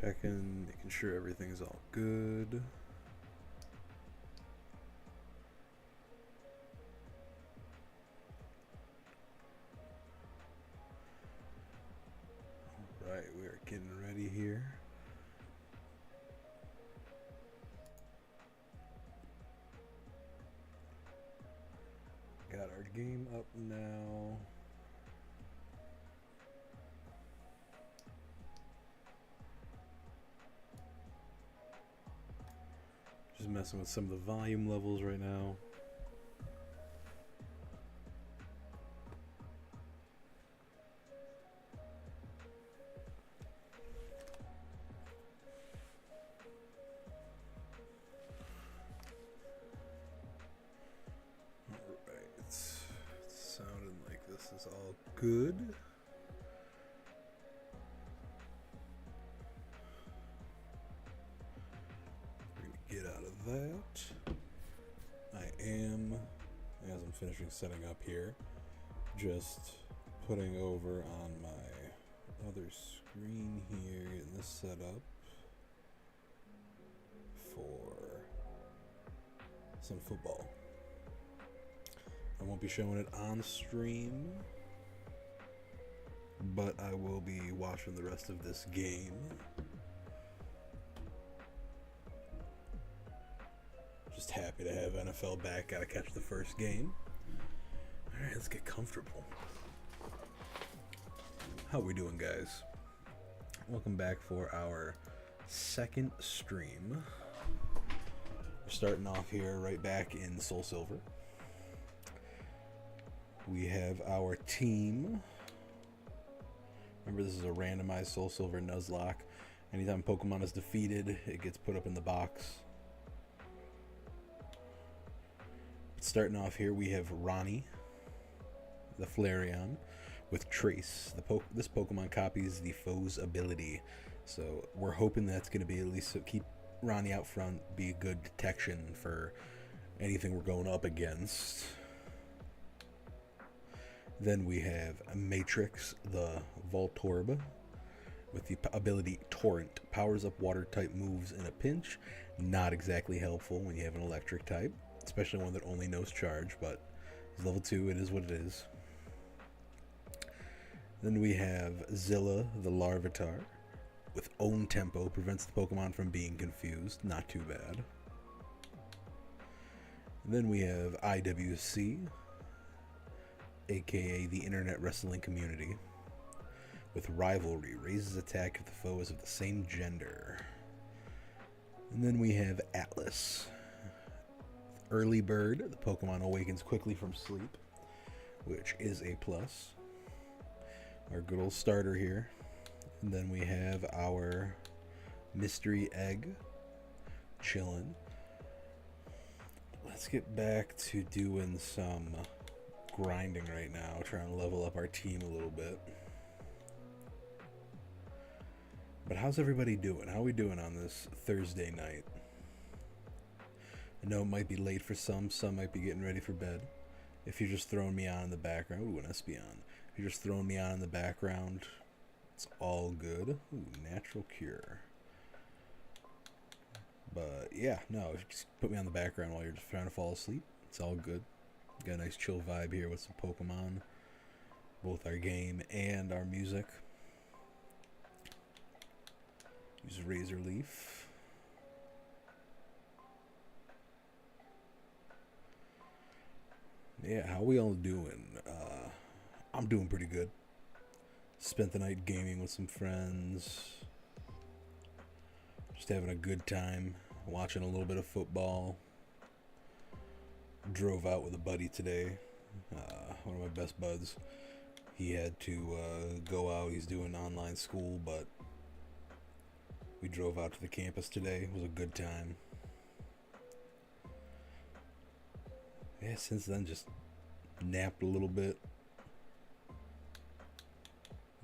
Checking, making sure everything's all good. Alright, we are getting ready here. Got our game up now. Just messing with some of the volume levels right now. Alright, it's sounding like this is all good. Get out of that. I am, as I'm finishing setting up here, just putting over on my other screen here, getting this set up for some football. I won't be showing it on stream, but I will be watching the rest of this game. Just happy to have NFL back. Gotta catch the first game. Alright, let's get comfortable. How we doing, guys? Welcome back for our second stream. We're starting off here right back in Soul Silver. We have our team. Remember, this is a randomized Soul Silver Nuzlocke. Anytime Pokemon is defeated, it gets put up in the box. Starting off here, we have Ronnie, the Flareon, with Trace. This Pokemon copies the foe's ability, so we're hoping that's going to be at least keep Ronnie out front, be a good detection for anything we're going up against. Then we have Matrix, the Voltorb, with the ability Torrent. Powers up water-type moves in a pinch. Not exactly helpful when you have an electric type, especially one that only knows charge, but it's level 2, it is what it is. Then we have Zilla, the Larvitar, with Own Tempo, prevents the Pokemon from being confused, not too bad. And then we have IWC, aka the Internet Wrestling Community, with Rivalry, raises attack if the foe is of the same gender. And then we have Atlas, Early Bird, the Pokemon awakens quickly from sleep, which is a plus. Our good old starter here. And then we have our Mystery Egg, chillin'. Let's get back to doing some grinding right now, trying to level up our team a little bit. But how's everybody doing? How are we doing on this Thursday night? I know it might be late for some might be getting ready for bed. If you're just throwing me on in the background, ooh, an Espeon. If you're just throwing me on in the background, it's all good. Ooh, natural cure. But yeah, no, just put me on the background while you're just trying to fall asleep. It's all good. Got a nice chill vibe here with some Pokemon, both our game and our music. Use Razor Leaf. Yeah, how we all doing? I'm doing pretty good. Spent the night gaming with some friends. Just having a good time. Watching a little bit of football. Drove out with a buddy today. One of my best buds. He had to go out. He's doing online school, but we drove out to the campus today. It was a good time. Yeah, since then, just napped a little bit,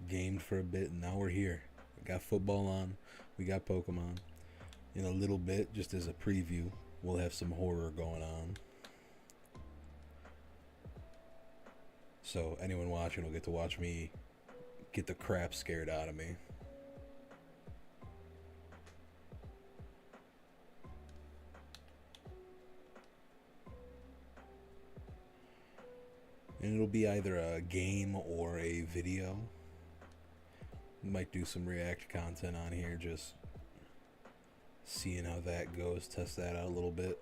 gamed for a bit, and now we're here. We got football on, we got Pokemon. In a little bit, just as a preview, we'll have some horror going on. So anyone watching will get to watch me get the crap scared out of me. and it'll be either a game or a video. Might do some React content on here, just seeing how that goes, test that out a little bit.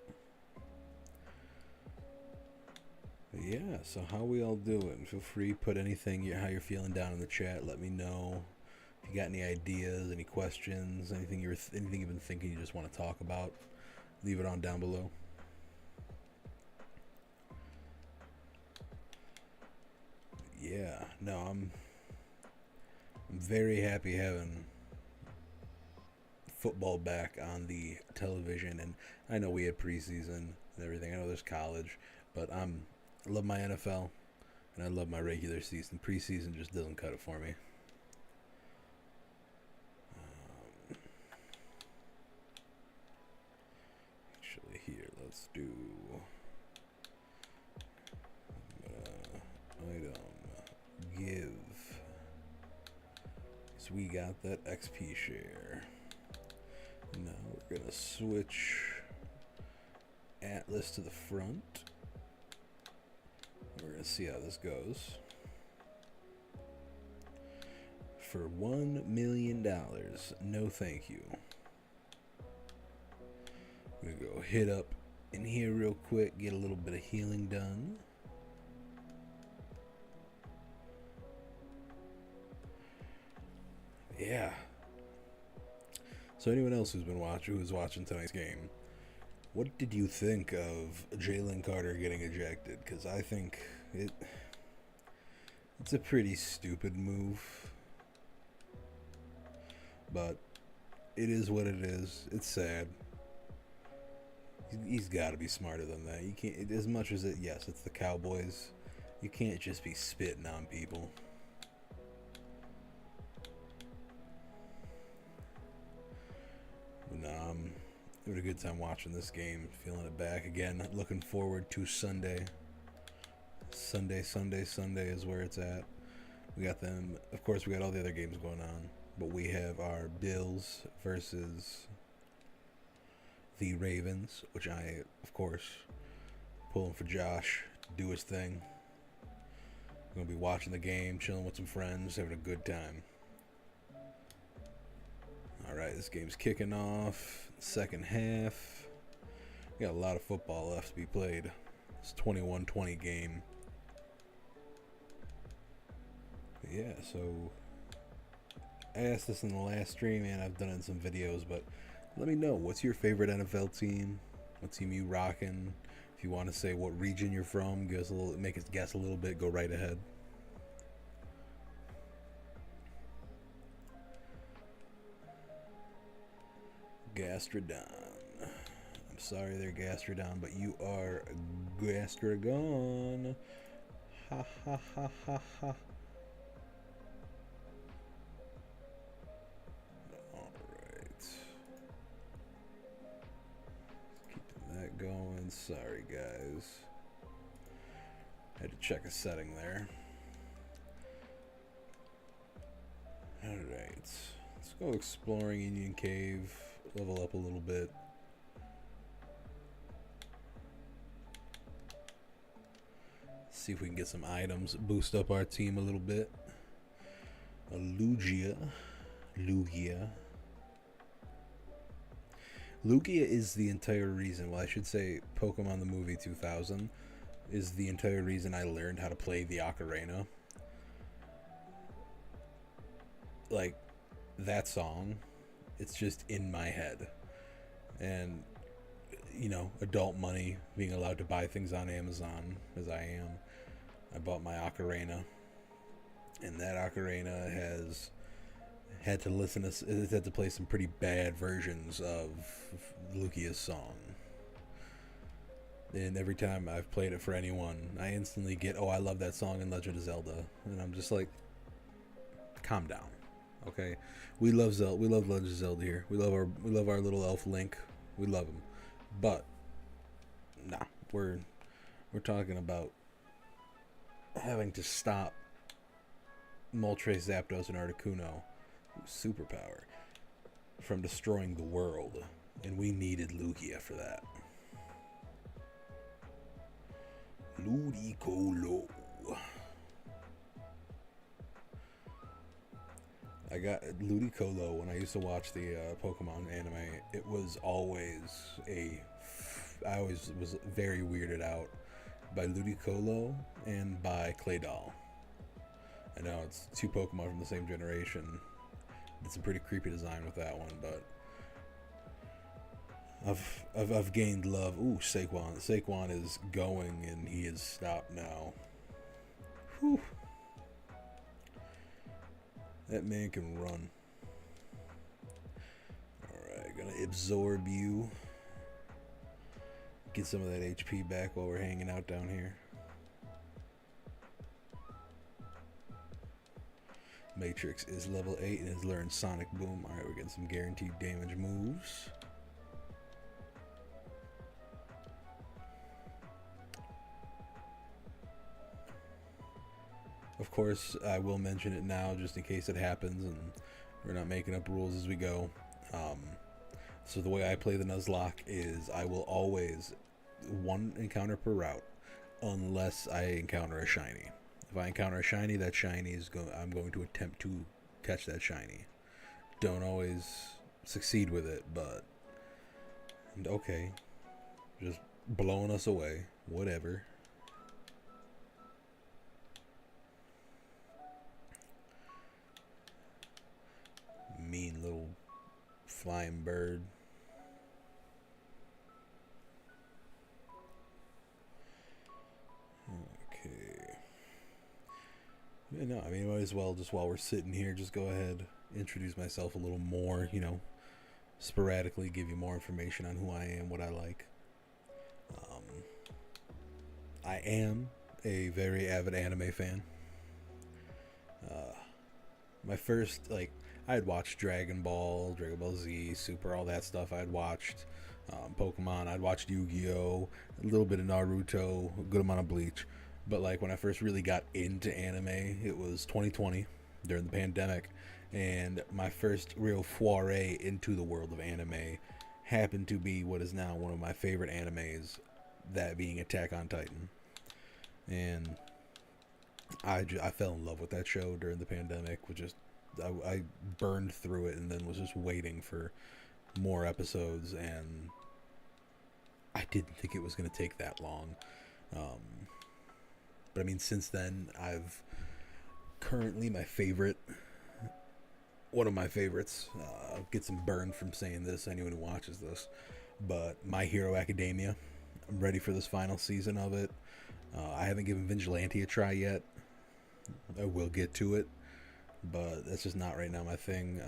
But yeah, so how we all doing? Feel free, put anything, how you're feeling down in the chat. Let me know if you got any ideas, any questions, anything you've been thinking you just want to talk about. Leave it on down below. Yeah, no, I'm very happy having football back on the television, and I know we had preseason and everything. I know there's college, but I love my NFL and I love my regular season. Preseason just doesn't cut it for me. Actually, here, let's do item give. So we got that XP share. Now we're gonna switch Atlas to the front. We're gonna see how this goes. For $1 million, no thank you. I'm gonna go hit up in here real quick, get a little bit of healing done. Yeah. So anyone else who's watching tonight's game, what did you think of Jalen Carter getting ejected? Because I think it's a pretty stupid move, but it is what it is. It's sad. He's got to be smarter than that. You can't, as much as yes, it's the Cowboys. You can't just be spitting on people. No, I'm having a good time watching this game, feeling it back again. Looking forward to Sunday. Sunday is where it's at. We got them, of course, we got all the other games going on, but we have our Bills versus the Ravens, which I, of course, pulling for Josh to do his thing. I'm going to be watching the game, chilling with some friends, having a good time. Alright, this game's kicking off. Second half. We got a lot of football left to be played. It's a 21-20 game. But yeah, so I asked this in the last stream and I've done it in some videos, but let me know, what's your favorite NFL team? What team you rocking? If you want to say what region you're from, give us a little, make us guess a little bit, go right ahead. Gastrodon. I'm sorry there, Gastrodon, but you are Gastragon. Ha ha ha ha ha. Alright. Keeping that going. Sorry, guys. Had to check a setting there. Alright. Let's go exploring Indian Cave. Level up a little bit. See if we can get some items, boost up our team a little bit. A Lugia. Lugia is the entire reason, well, I should say Pokemon the Movie 2000 is the entire reason I learned how to play the Ocarina. Like, that song, it's just in my head. And, you know, adult money, being allowed to buy things on Amazon, as I am, I bought my Ocarina. And that Ocarina has had to it's had to play some pretty bad versions of Lugia's song. And every time I've played it for anyone, I instantly get, oh, I love that song in Legend of Zelda. And I'm just like, calm down. Okay, we love Zelda. We love Legend of Zelda here. We love our little elf Link. We love him, but nah, we're talking about having to stop Moltres, Zapdos, and Articuno, superpower, from destroying the world, and we needed Lugia for that. Ludicolo. I got Ludicolo when I used to watch the Pokemon anime. It was always I always was very weirded out by Ludicolo and by Claydol. I know it's two Pokemon from the same generation. It's a pretty creepy design with that one, but I've gained love. Ooh, Saquon. Saquon is going, and he is stopped now. Whew. That man can run. Alright, gonna absorb you. Get some of that HP back while we're hanging out down here. Matrix is level 8 and has learned Sonic Boom. Alright, we're getting some guaranteed damage moves. Of course, I will mention it now just in case it happens and we're not making up rules as we go. So the way I play the Nuzlocke is I will always one encounter per route unless I encounter a shiny. If I encounter a shiny, that shiny is I'm going to attempt to catch that shiny. Don't always succeed with it, but okay. Just blowing us away. Whatever. Mean little flying bird. Okay. Yeah, no, I mean, might as well, just while we're sitting here, just go ahead, introduce myself a little more, you know, sporadically give you more information on who I am, what I like. I am a very avid anime fan. My first, like, I had watched Dragon Ball Z, Super, all that stuff. I had watched Pokemon. I'd watched Yu-Gi-Oh, a little bit of Naruto, a good amount of Bleach. But like when I first really got into anime, it was 2020 during the pandemic, and my first real foray into the world of anime happened to be what is now one of my favorite animes, that being Attack on Titan. And I fell in love with that show during the pandemic, which just I burned through it and then was just waiting for more episodes, and I didn't think it was going to take that long. But I mean, since then, I've currently one of my favorites, I'll get some burn from saying this, anyone who watches this, but My Hero Academia. I'm ready for this final season of it. I haven't given Vigilante a try yet. I will get to it, but that's just not right now my thing.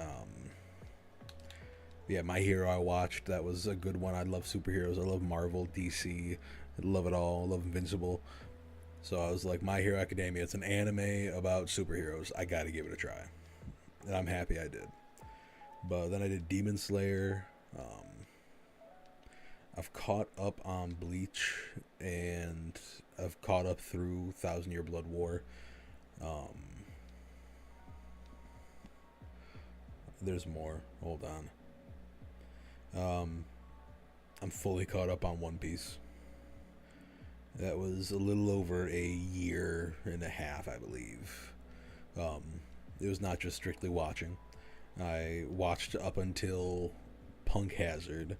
Yeah, My Hero I watched. That was a good one. I love superheroes. I love Marvel, DC. I love it all. I love Invincible. So I was like, My Hero Academia. It's an anime about superheroes. I got to give it a try. And I'm happy I did. But then I did Demon Slayer. I've caught up on Bleach, and I've caught up through Thousand Year Blood War. There's more. Hold on. I'm fully caught up on One Piece. That was a little over a year and a half, I believe. It was not just strictly watching. I watched up until Punk Hazard,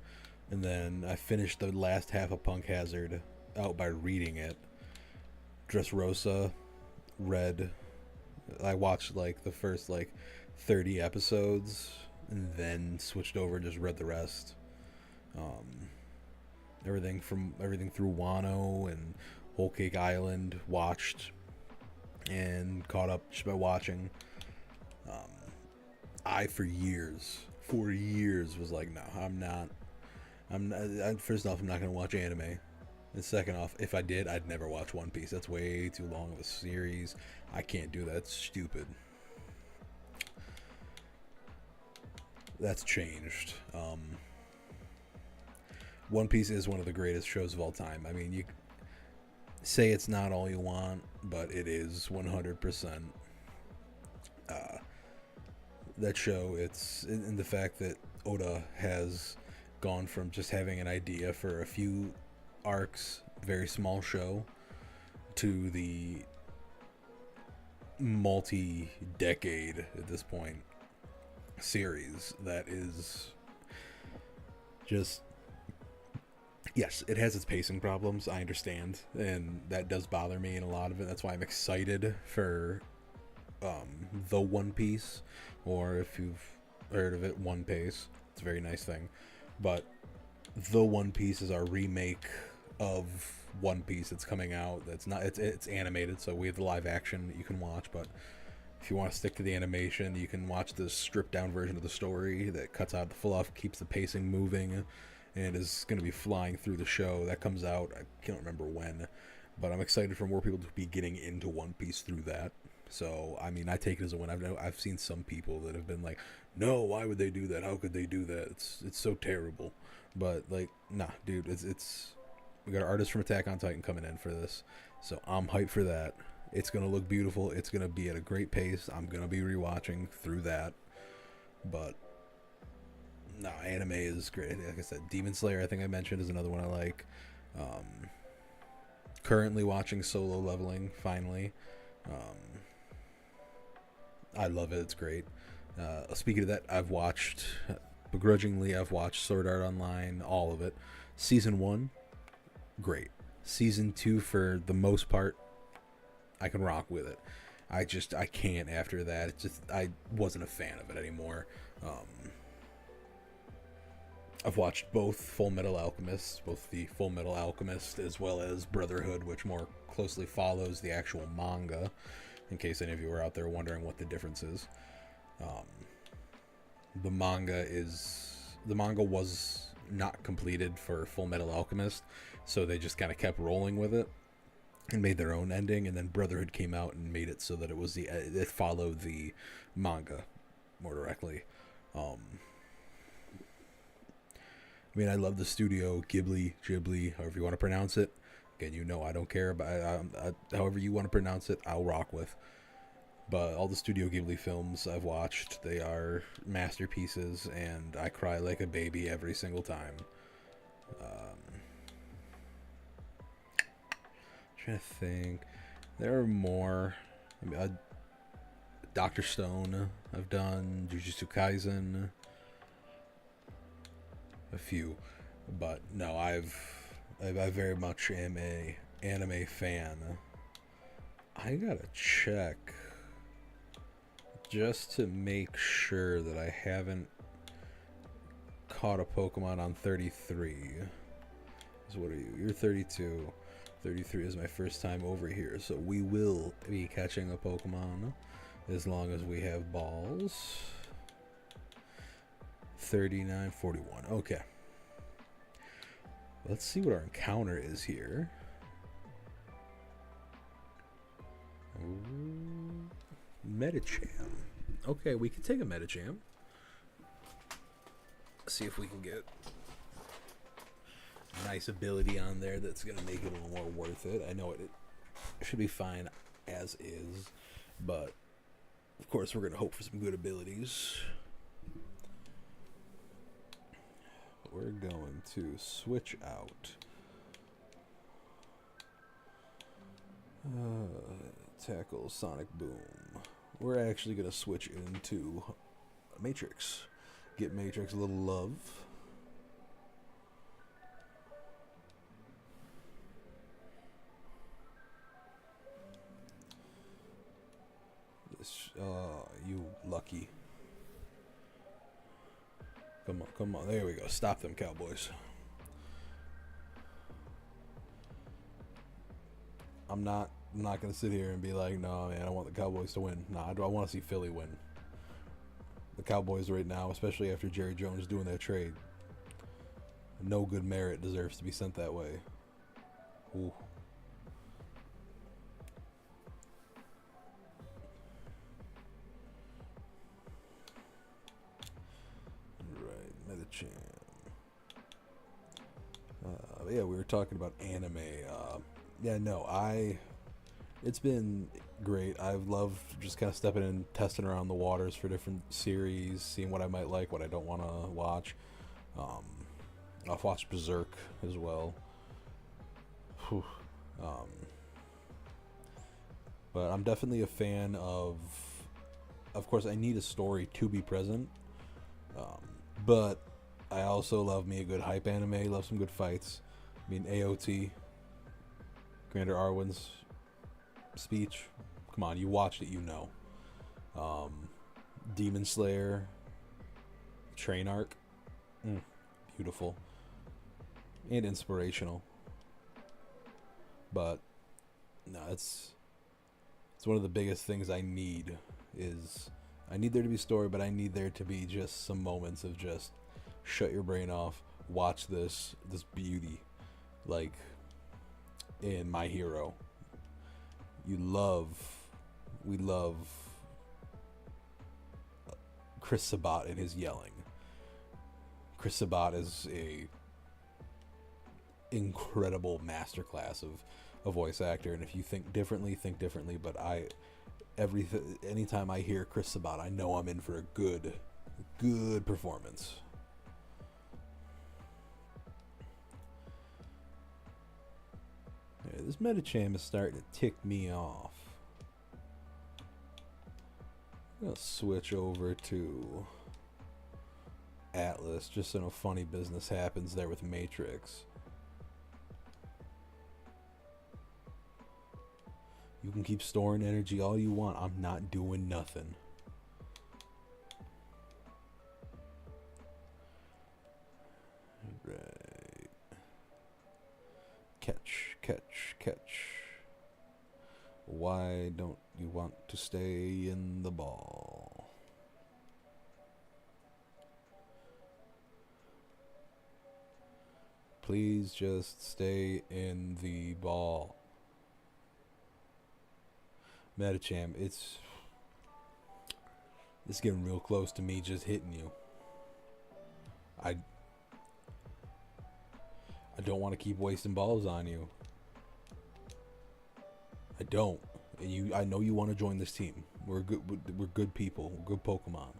and then I finished the last half of Punk Hazard out by reading it. Dressrosa, read. I watched like the first 30 episodes, and then switched over and just read the rest. Everything through Wano and Whole Cake Island, watched and caught up just by watching. I for years was like, no, I'm not. First off, I'm not gonna watch anime, and second off, if I did, I'd never watch One Piece. That's way too long of a series. I can't do that. It's stupid. That's changed. One Piece is one of the greatest shows of all time. I mean, you say it's not all you want, but it is 100%. That show, it's in the fact that Oda has gone from just having an idea for a few arcs, very small show, to the multi-decade at this point series that is just, yes, it has its pacing problems, I understand, and that does bother me in a lot of it. That's why I'm excited for the One Piece, or if you've heard of it, One Piece. It's a very nice thing. But the One Piece is our remake of One Piece that's coming out. That's not, it's animated, so we have the live action that you can watch, but if you want to stick to the animation, you can watch this stripped down version of the story that cuts out the fluff, keeps the pacing moving, and is going to be flying through the show. That comes out, I can't remember when, but I'm excited for more people to be getting into One Piece through that. So, I mean, I take it as a win. I've seen some people that have been like, no, why would they do that? How could they do that? It's so terrible. But, like, nah, dude, it's we got our artists from Attack on Titan coming in for this. So I'm hyped for that. It's going to look beautiful. It's going to be at a great pace. I'm going to be rewatching through that. But, no, anime is great. Like I said, Demon Slayer, I think I mentioned, is another one I like. Currently watching Solo Leveling, finally. I love it. It's great. Speaking of that, begrudgingly, I've watched Sword Art Online, all of it. Season 1, great. Season 2, for the most part, I can rock with it. I can't after that. I wasn't a fan of it anymore. I've watched both Full Metal Alchemist, both the Full Metal Alchemist as well as Brotherhood, which more closely follows the actual manga, in case any of you are out there wondering what the difference is. The manga was not completed for Full Metal Alchemist, so they just kind of kept rolling with it and made their own ending, and then Brotherhood came out and made it so that it followed the manga more directly. I mean, I love the studio Ghibli, however you want to pronounce it. Again, I don't care, but however you want to pronounce it, I'll rock with. But all the Studio Ghibli films I've watched, they are masterpieces, and I cry like a baby every single time. Trying to think, there are more. I mean, Dr. Stone, I've done Jujutsu Kaisen, a few, but no, I very much am a anime fan. I gotta check just to make sure that I haven't caught a Pokemon on 33. So what are you? You're 32. 33 is my first time over here, so we will be catching a Pokemon as long as we have balls. 39, 41. Okay. Let's see what our encounter is here. Ooh, Medicham. Okay, we can take a Medicham. See if we can get a nice ability on there that's going to make it a little more worth it. I know it should be fine as is, but of course we're going to hope for some good abilities. We're going to switch out tackle Sonic Boom. We're actually going to switch into Matrix. Get Matrix a little love. This, you lucky. Come on. There we go. Stop them, Cowboys. I'm not going to sit here and be like, no, man, I want the Cowboys to win. Nah, I want to see Philly win. The Cowboys right now, especially after Jerry Jones doing that trade, no good merit deserves to be sent that way. Ooh. Medicham. Yeah, we were talking about anime. It's been great. I've loved just kind of stepping in, testing around the waters for different series, seeing what I might like, what I don't want to watch. I've watched Berserk as well. But I'm definitely a fan of course, I need a story to be present. But I also love me a good hype anime. Love some good fights. I mean, AOT, Commander Arwen's speech. Come on, you watched it, you know. Demon Slayer, train arc, beautiful and inspirational. But no, it's one of the biggest things I need. Is I need there to be story, but I need there to be just some moments of just shut your brain off, watch this beauty, like in My Hero. We love Chris Sabat and his yelling. Chris Sabat is a incredible masterclass of a voice actor, and if you think differently, think differently. But anytime I hear Chris Sabat, I know I'm in for a good performance. Yeah, this Medicham is starting to tick me off. I'm gonna switch over to Atlas just so no funny business happens there with Matrix. You can keep storing energy all you want. I'm not doing nothing. Right. Catch. Why don't you want to stay in the ball? Please just stay in the ball. Medicham, it's getting real close to me just hitting you. I don't want to keep wasting balls on you. I don't. And I know you want to join this team. We're good people. We're good Pokemon.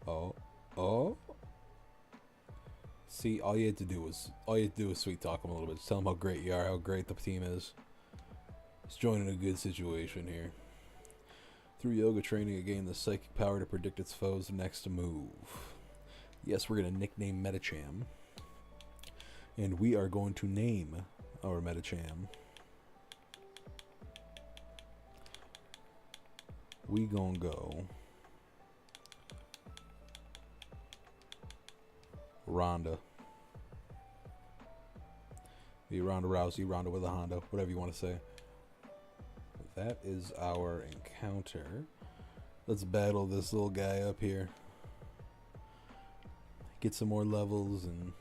Oh. See, all you had to do was sweet talk him a little bit. Just tell him how great you are, how great the team is. He's joining a good situation here. Through yoga training, it gained the psychic power to predict its foes' next move. Yes, we're going to nickname Medicham. And we are going to name our Medicham. We gonna go Rhonda. Be Ronda Rousey, Ronda with a Honda, whatever you want to say. That is our encounter. Let's battle this little guy up here. Get some more levels and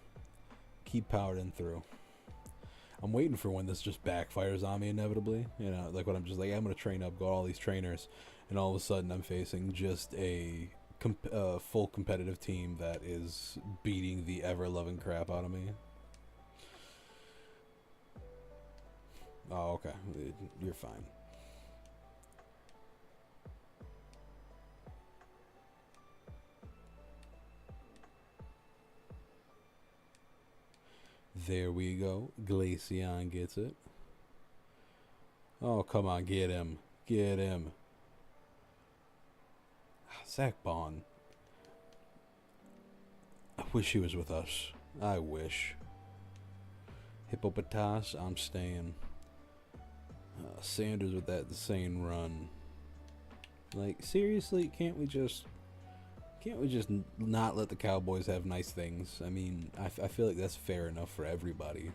keep powering through. I'm waiting for when this just backfires on me inevitably. You know, like when I'm just like, I'm going to train up, go all these trainers, and all of a sudden I'm facing just a full competitive team that is beating the ever-loving crap out of me. Oh, okay. You're fine. There we go. Glaceon gets it. Oh, come on. Get him. Get him. Zach Bond. I wish he was with us. I wish. Hippopotas, I'm staying. Sanders with that insane run. Like, seriously, can't we just not let the Cowboys have nice things? I mean, I feel like that's fair enough for everybody.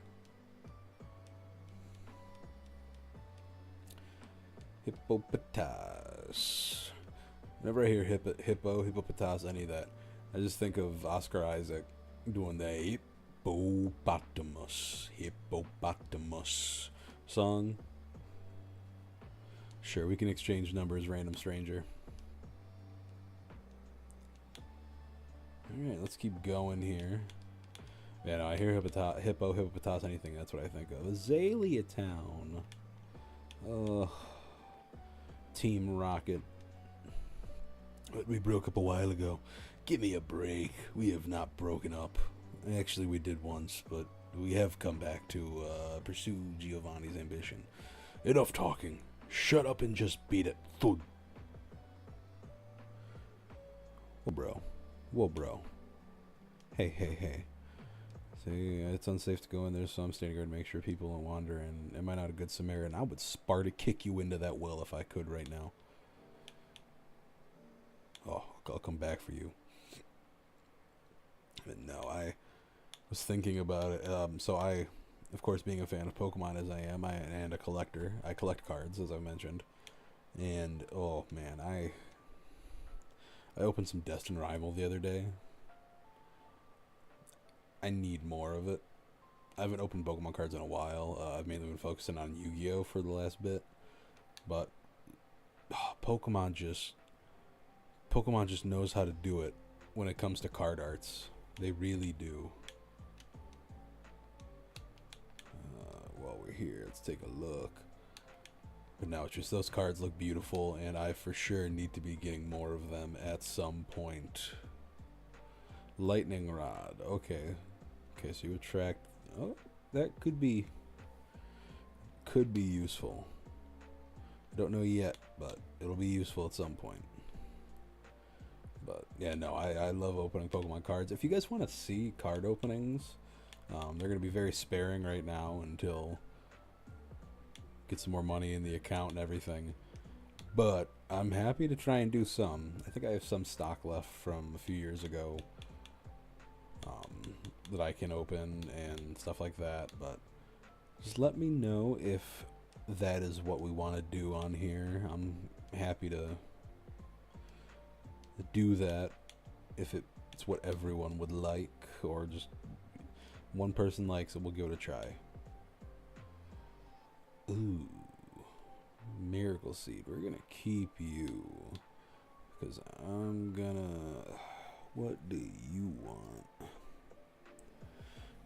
Hippopotas. Whenever I hear hippopotas, any of that, I just think of Oscar Isaac doing the hippopotamus song. Sure, we can exchange numbers, random stranger. Alright, let's keep going here. Yeah, no, I hear hippopotas, anything, that's what I think of. Azalea Town. Team Rocket. But we broke up a while ago. Give me a break. We have not broken up. Actually, we did once, but we have come back to pursue Giovanni's ambition. Enough talking. Shut up and just beat it. Thud. Whoa, bro. Hey. See, it's unsafe to go in there, so I'm standing guard to make sure people don't wander. And am I not a good Samaritan? I would Sparta kick you into that well if I could right now. Oh, I'll come back for you. But no, I was thinking about it. So I, of course, being a fan of Pokemon as I am, and a collector, I collect cards, as I mentioned. And, oh, man, I opened some Destined Rival the other day. I need more of it. I haven't opened Pokemon cards in a while. I've mainly been focusing on Yu-Gi-Oh! For the last bit. But Pokemon just knows how to do it when it comes to card arts. They really do. While we're here, let's take a look. But now it's just those cards look beautiful, and I for sure need to be getting more of them at some point. Lightning Rod. Okay, so you attract... Oh, that could be useful. I don't know yet, but it'll be useful at some point. But yeah, no, I love opening Pokemon cards. If you guys want to see card openings, they're going to be very sparing right now until get some more money in the account and everything. But I'm happy to try and do some. I think I have some stock left from a few years ago that I can open and stuff like that. But just let me know if that is what we want to do on here. I'm happy to do that if it's what everyone would like, or just one person likes it, we'll give it a try. Ooh, Miracle Seed. We're gonna keep you because I'm gonna... What do you want?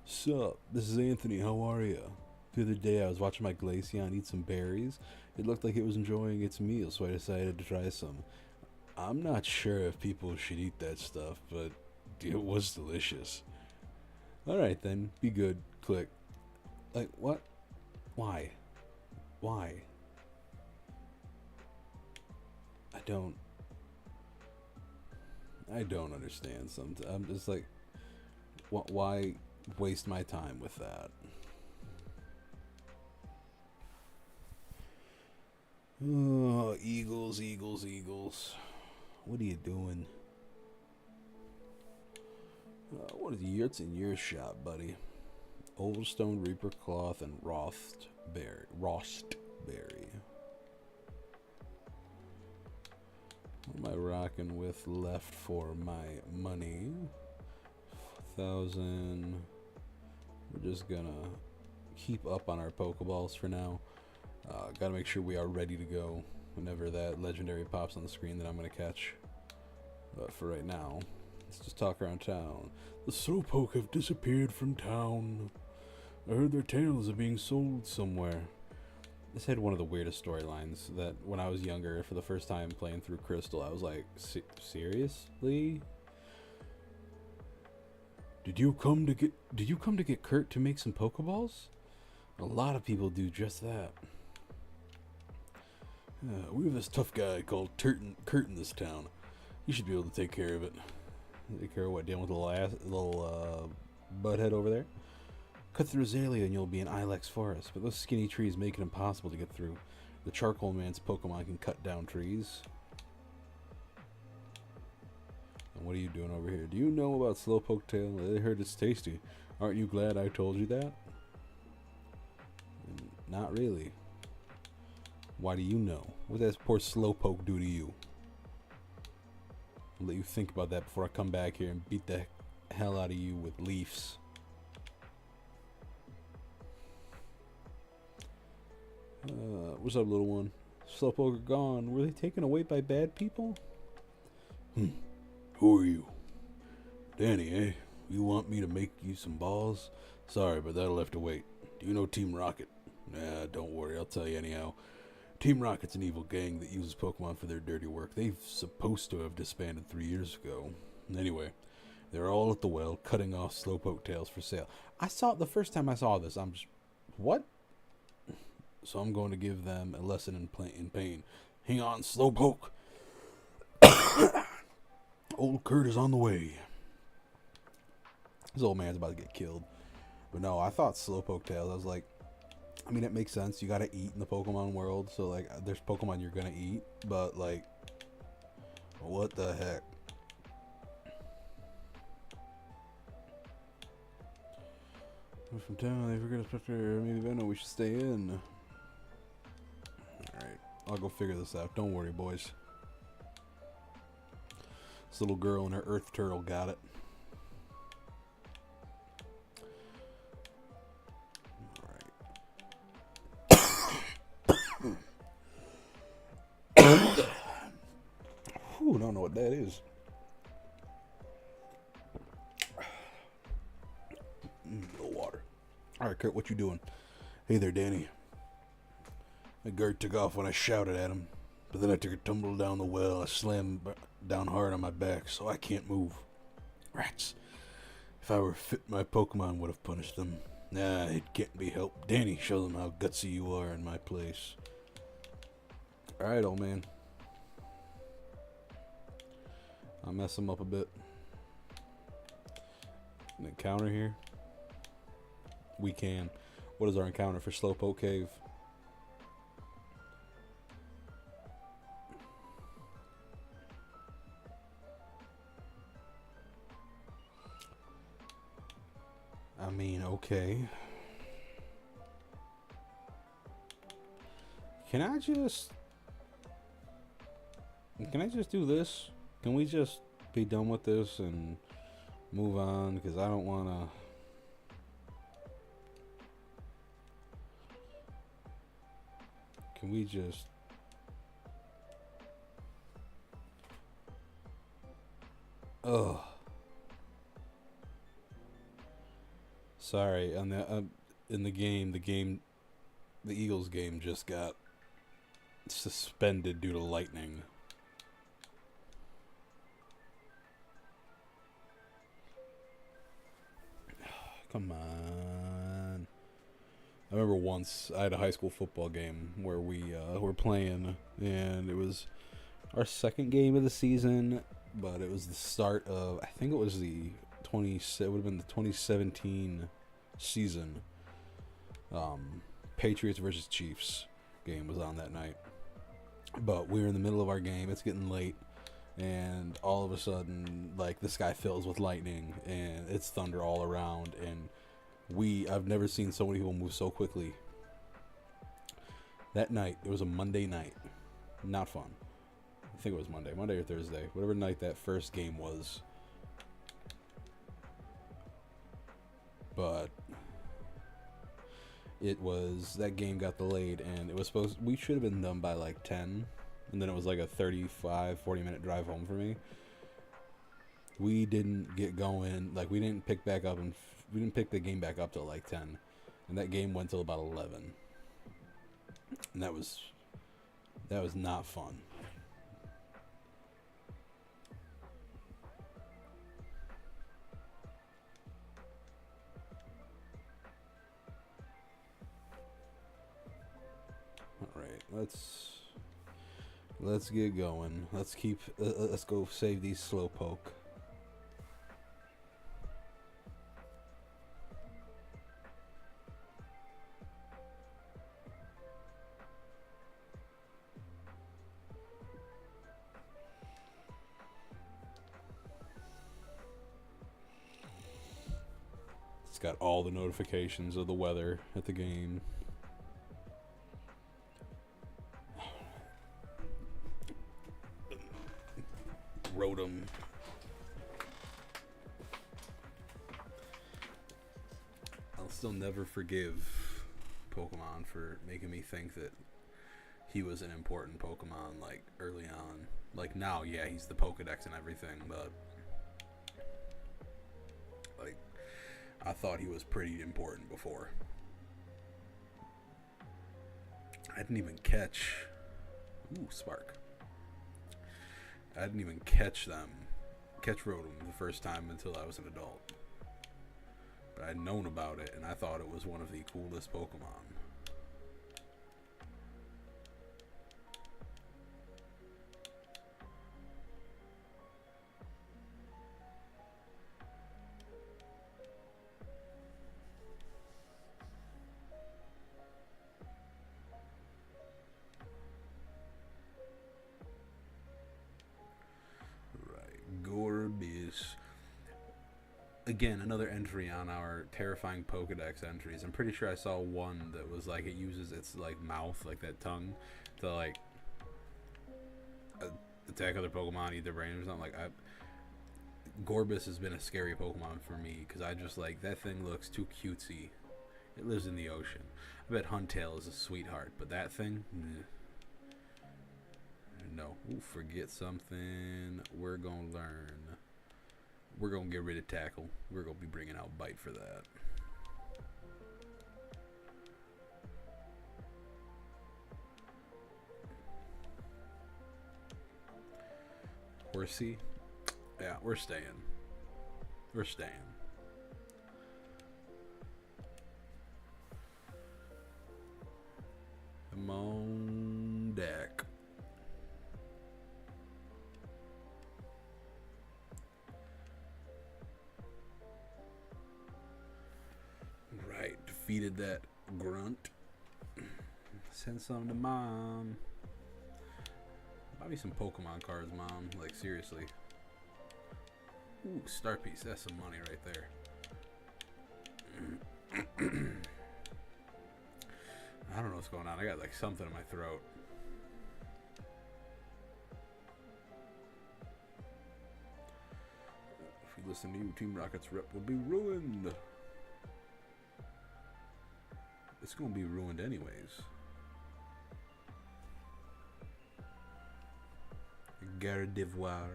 Sup, this is Anthony. How are ya? The other day I was watching my Glaceon eat some berries. It looked like it was enjoying its meal, so I decided to try some. I'm not sure if people should eat that stuff, but it was delicious. Alright then, be good. Click. Like, what? Why? I don't understand sometimes. I'm just like, why waste my time with that? Oh, Eagles. What are you doing? What is what's in your shop, buddy? Oldstone, Reaper Cloth, and Rostberry. What am I rocking with left for my money? 1,000. We're just gonna keep up on our Pokeballs for now. Gotta make sure we are ready to go whenever that legendary pops on the screen that I'm gonna catch. But for right now, let's just talk around town. The Slowpoke have disappeared from town. I heard their tails are being sold somewhere. This had one of the weirdest storylines that when I was younger, for the first time playing through Crystal, I was like, seriously? Did you come to get Kurt to make some Pokeballs? A lot of people do just that. We have this tough guy called Kurt in this town. You should be able to take care of it. Take care of what? Dealing with the little butthead over there? Cut through Azalea and you'll be in Ilex Forest, but those skinny trees make it impossible to get through. The Charcoal Man's Pokemon can cut down trees. And what are you doing over here? Do you know about Slowpoke Tail? I heard it's tasty. Aren't you glad I told you that? Not really. Why do you know? What does poor Slowpoke do to you? I'll let you think about that before I come back here and beat the hell out of you with leaves. What's up, little one? Slowpoke are gone. Were they taken away by bad people? Who are you? Danny, eh? You want me to make you some balls? Sorry, but that'll have to wait. Do you know Team Rocket? Nah, don't worry, I'll tell you anyhow. Team Rocket's an evil gang that uses Pokemon for their dirty work. They've supposed to have disbanded 3 years ago. Anyway, they're all at the well, cutting off Slowpoke tails for sale. I saw it the first time I saw this. I'm just... What? So I'm going to give them a lesson in pain. Hang on, Slowpoke. Old Kurt is on the way. This old man's about to get killed. But no, I thought Slowpoke Tails. I was like, I mean, it makes sense. You gotta eat in the Pokemon world, so like, there's Pokemon you're gonna eat, but like, what the heck? We're from town. They forgot to put their mini we should stay in. All right, I'll go figure this out. Don't worry, boys. This little girl and her Earth Turtle got it. Whew, don't know what that is. No water. Alright, Kurt, what you doing? Hey there, Danny. The guard took off when I shouted at him, but then I took a tumble down the well. I slammed down hard on my back, so I can't move. Rats. If I were fit, my Pokemon would have punished them. Nah, it can't be helped. Danny, show them how gutsy you are in my place. Alright, old man. I'll mess him up a bit. An encounter here? We can. What is our encounter for Slowpoke Cave? I mean, okay. Can I just do this? Can we just be done with this and move on? Because I don't want to... Can we just... Ugh. Sorry, on the in the game, the Eagles game just got suspended due to lightning. Come on. I remember once I had a high school football game where we were playing, and it was our second game of the season, but it was the start of, I think it was the it would have been the 2017 season. Patriots versus Chiefs game was on that night, but we were in the middle of our game. It's getting late, and all of a sudden, like, the sky fills with lightning and it's thunder all around, and I've never seen so many people move so quickly. That night, it was a Monday night. Not fun. I think it was Monday or Thursday, whatever night that first game was. But that game got delayed, and it was we should have been done by like 10, and then it was like a 40 minute drive home for me. We didn't get going, like, we didn't pick the game back up till like 10, and that game went till about 11, and that was not fun. Let's get going. Let's go save these Slowpoke. It's got all the notifications of the weather at the game. Rotom. I'll still never forgive Pokemon for making me think that he was an important Pokemon, like, early on. Like, now, yeah, he's the Pokedex and everything, but, like, I thought he was pretty important before. I didn't even catch... Ooh, Spark. I didn't even catch Rotom the first time until I was an adult. But I'd known about it, and I thought it was one of the coolest Pokemon. again, another entry on our terrifying Pokedex entries. I'm pretty sure I saw one that was like it uses its like mouth, like that tongue, to like attack other Pokemon, eat their brain or something. Like Gorbis has been a scary Pokemon for me because I just like that thing looks too cutesy. It lives in the ocean. I bet Huntail is a sweetheart, but that thing, no. Ooh, forget something. We're gonna learn. We're gonna get rid of Tackle. We're gonna be bringing out Bite for that. Horsey, yeah, we're staying. We're staying. I'm on deck. Right, defeated that grunt. Send some to Mom. Buy me some Pokemon cards, Mom. Like, seriously. Ooh, Star Piece. That's some money right there. I don't know what's going on. I got like something in my throat. If you listen to you, Team Rocket's rep will be ruined. It's going to be ruined anyways. Gardevoir.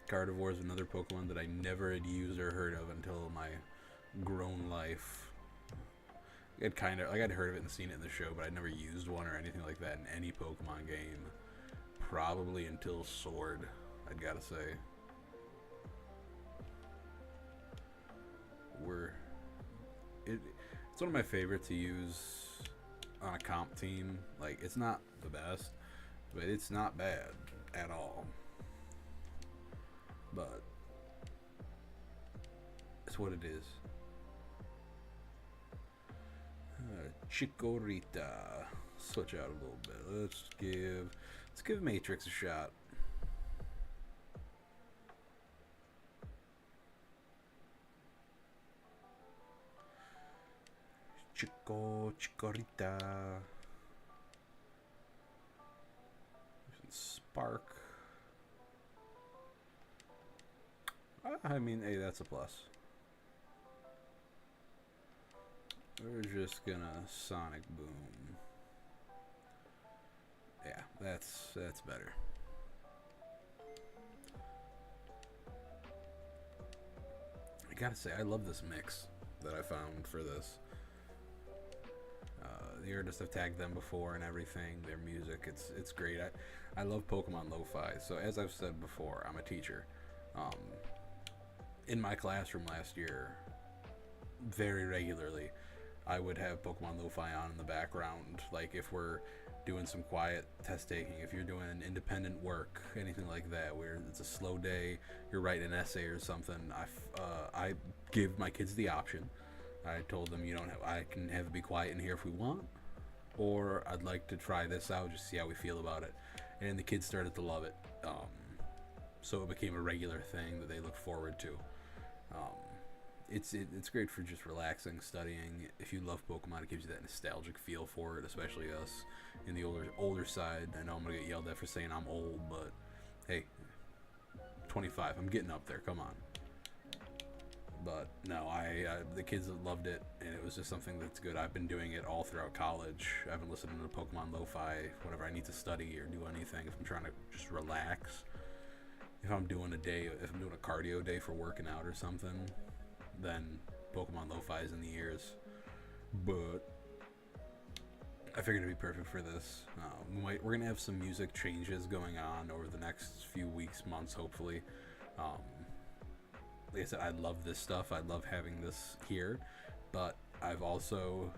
Gardevoir is another Pokemon that I never had used or heard of until my grown life. I'd heard of it and seen it in the show, but I'd never used one or anything like that in any Pokemon game. Probably until Sword, I'd gotta say. It's one of my favorites to use on a comp team. Like, it's not the best, but it's not bad at all. But it's what it is. Chikorita. Switch out a little bit. Let's give Matrix a shot. Chikorita. Spark. I mean, hey, that's a plus. We're just gonna Sonic Boom. Yeah, that's better. I gotta say, I love this mix that I found for this. The artists have tagged them before and everything. Their music, it's great. I love Pokemon Lo-Fi. So as I've said before, I'm a teacher. In my classroom last year, very regularly, I would have Pokemon Lo-Fi on in the background. Like if we're doing some quiet test taking, if you're doing independent work, anything like that, where it's a slow day, you're writing an essay or something, I give my kids the option. I told them I can have it be quiet in here if we want, or I'd like to try this out, just see how we feel about it. And the kids started to love it. So it became a regular thing that they look forward to. It's great for just relaxing, studying. If you love Pokemon, it gives you that nostalgic feel for it, especially us in the older side. I know I'm gonna get yelled at for saying I'm old, but hey, 25, I'm getting up there. Come on. But no, the kids loved it, and it was just something that's good. I've been doing it all throughout college. I've been listening to Pokemon Lo-Fi whenever I need to study or do anything. If I'm trying to just relax, if I'm doing a cardio day for working out or something, then Pokemon Lo-Fi is in the ears. But I figured it'd be perfect for this. We're gonna have some music changes going on over the next few weeks, months, hopefully. Like I said, I love this stuff. I love having this here, but I've also,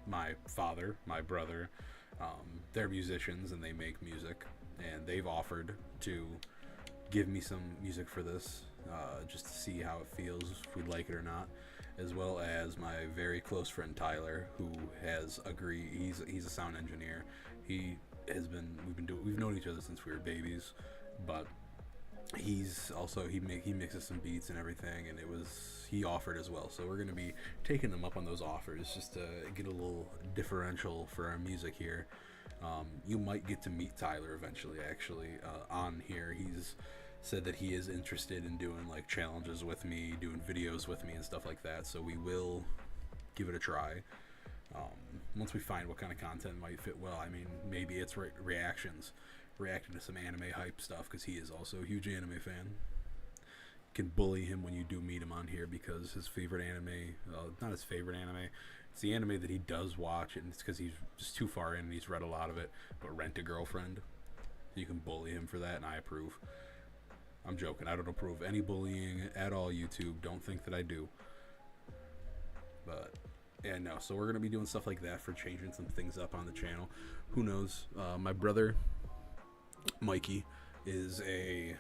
my father, my brother, they're musicians and they make music, and they've offered to give me some music for this, just to see how it feels, if we like it or not, as well as my very close friend Tyler, who has agreed. He's a sound engineer. We've known each other since we were babies, but he's also he mixes some beats and everything, and he offered as well. So we're gonna be taking him up on those offers just to get a little differential for our music here. You might get to meet Tyler eventually, actually, on here. He's said that he is interested in doing like challenges with me, doing videos with me, and stuff like that. So we will give it a try. Once we find what kind of content might fit well. I mean, maybe it's reacting to some anime hype stuff, because he is also a huge anime fan. You can bully him when you do meet him on here, because his favorite anime, not his favorite anime, it's the anime that he does watch, and it's because he's just too far in and he's read a lot of it, but Rent a Girlfriend. You can bully him for that, and I approve. I'm joking. I don't approve any bullying at all, YouTube. Don't think that I do. But yeah, no. So we're going to be doing stuff like that for changing some things up on the channel. Who knows? My brother, Mikey, he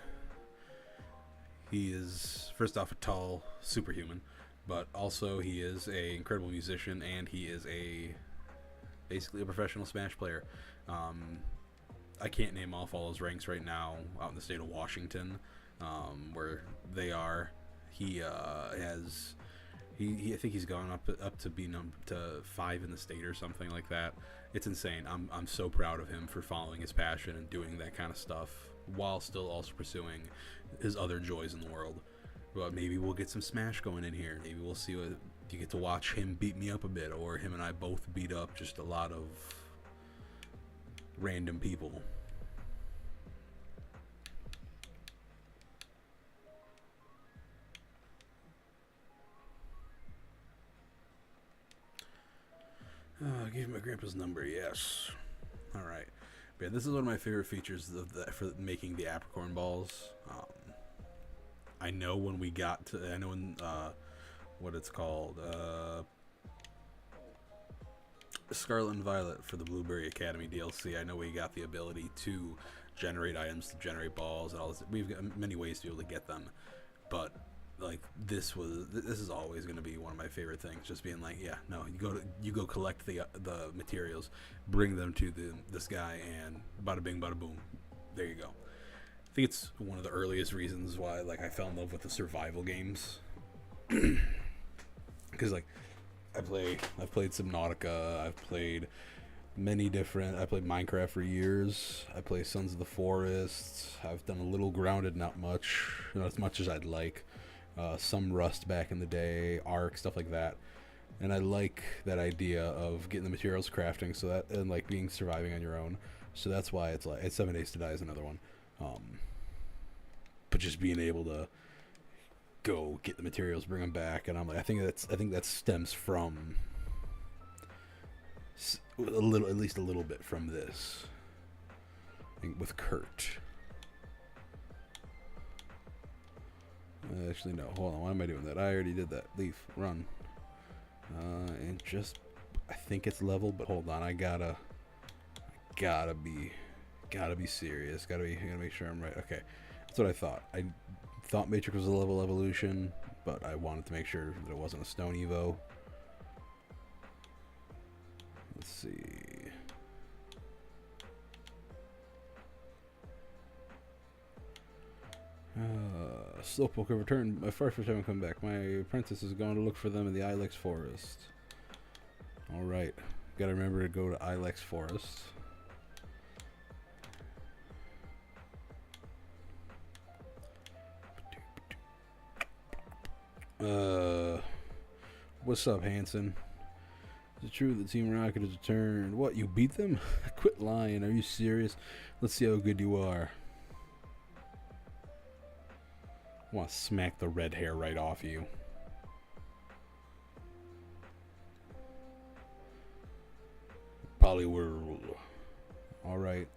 is first off a tall superhuman, but also he is a incredible musician, and he is basically a professional Smash player. I can't name off all his ranks right now out in the state of Washington, where they are. I think he's gone up to be to 5 in the state or something like that. It's insane. I'm so proud of him for following his passion and doing that kind of stuff while still also pursuing his other joys in the world. But maybe we'll get some Smash going in here. Maybe we'll see what you get to watch him beat me up a bit, or him and I both beat up just a lot of random people. I gave my grandpa's number, yes. Alright. Yeah, this is one of my favorite features for making the apricorn balls. I know when what it's called, Scarlet and Violet for the Blueberry Academy DLC, I know we got the ability to generate items, to generate balls, and all this. We've got many ways to be able to get them, but like this is always going to be one of my favorite things. Just being like, yeah, no, you go collect the materials, bring them to this guy, and bada bing, bada boom, there you go. I think it's one of the earliest reasons why like I fell in love with the survival games, because like I've played Subnautica, I've played I played Minecraft for years, I play Sons of the Forest, I've done a little Grounded, not much, not as much as I'd like. Some Rust back in the day, Ark, stuff like that. And I like that idea of getting the materials, crafting, so that, and like surviving on your own. So that's why it's 7 Days to Die is another one. But just being able to go get the materials, bring them back, and I'm like, I think that stems from at least a little bit from this. I think with Kurt. Actually, no. Hold on. Why am I doing that? I already did that. Leave. Run. And just, I think it's level, but hold on. I gotta be serious. Gotta make sure I'm right. Okay. That's what I thought. I thought Matrix was a level evolution, but I wanted to make sure that it wasn't a Stone Evo. Let's see. Slowpoke have returned. My Farfetch haven't come back. My apprentice is going to look for them in the Ilex Forest. Alright. Gotta remember to go to Ilex Forest. What's up, Hanson? Is it true that Team Rocket has returned? What, you beat them? Quit lying. Are you serious? Let's see how good you are. I want to smack the red hair right off you. Poliwhirl. Alright.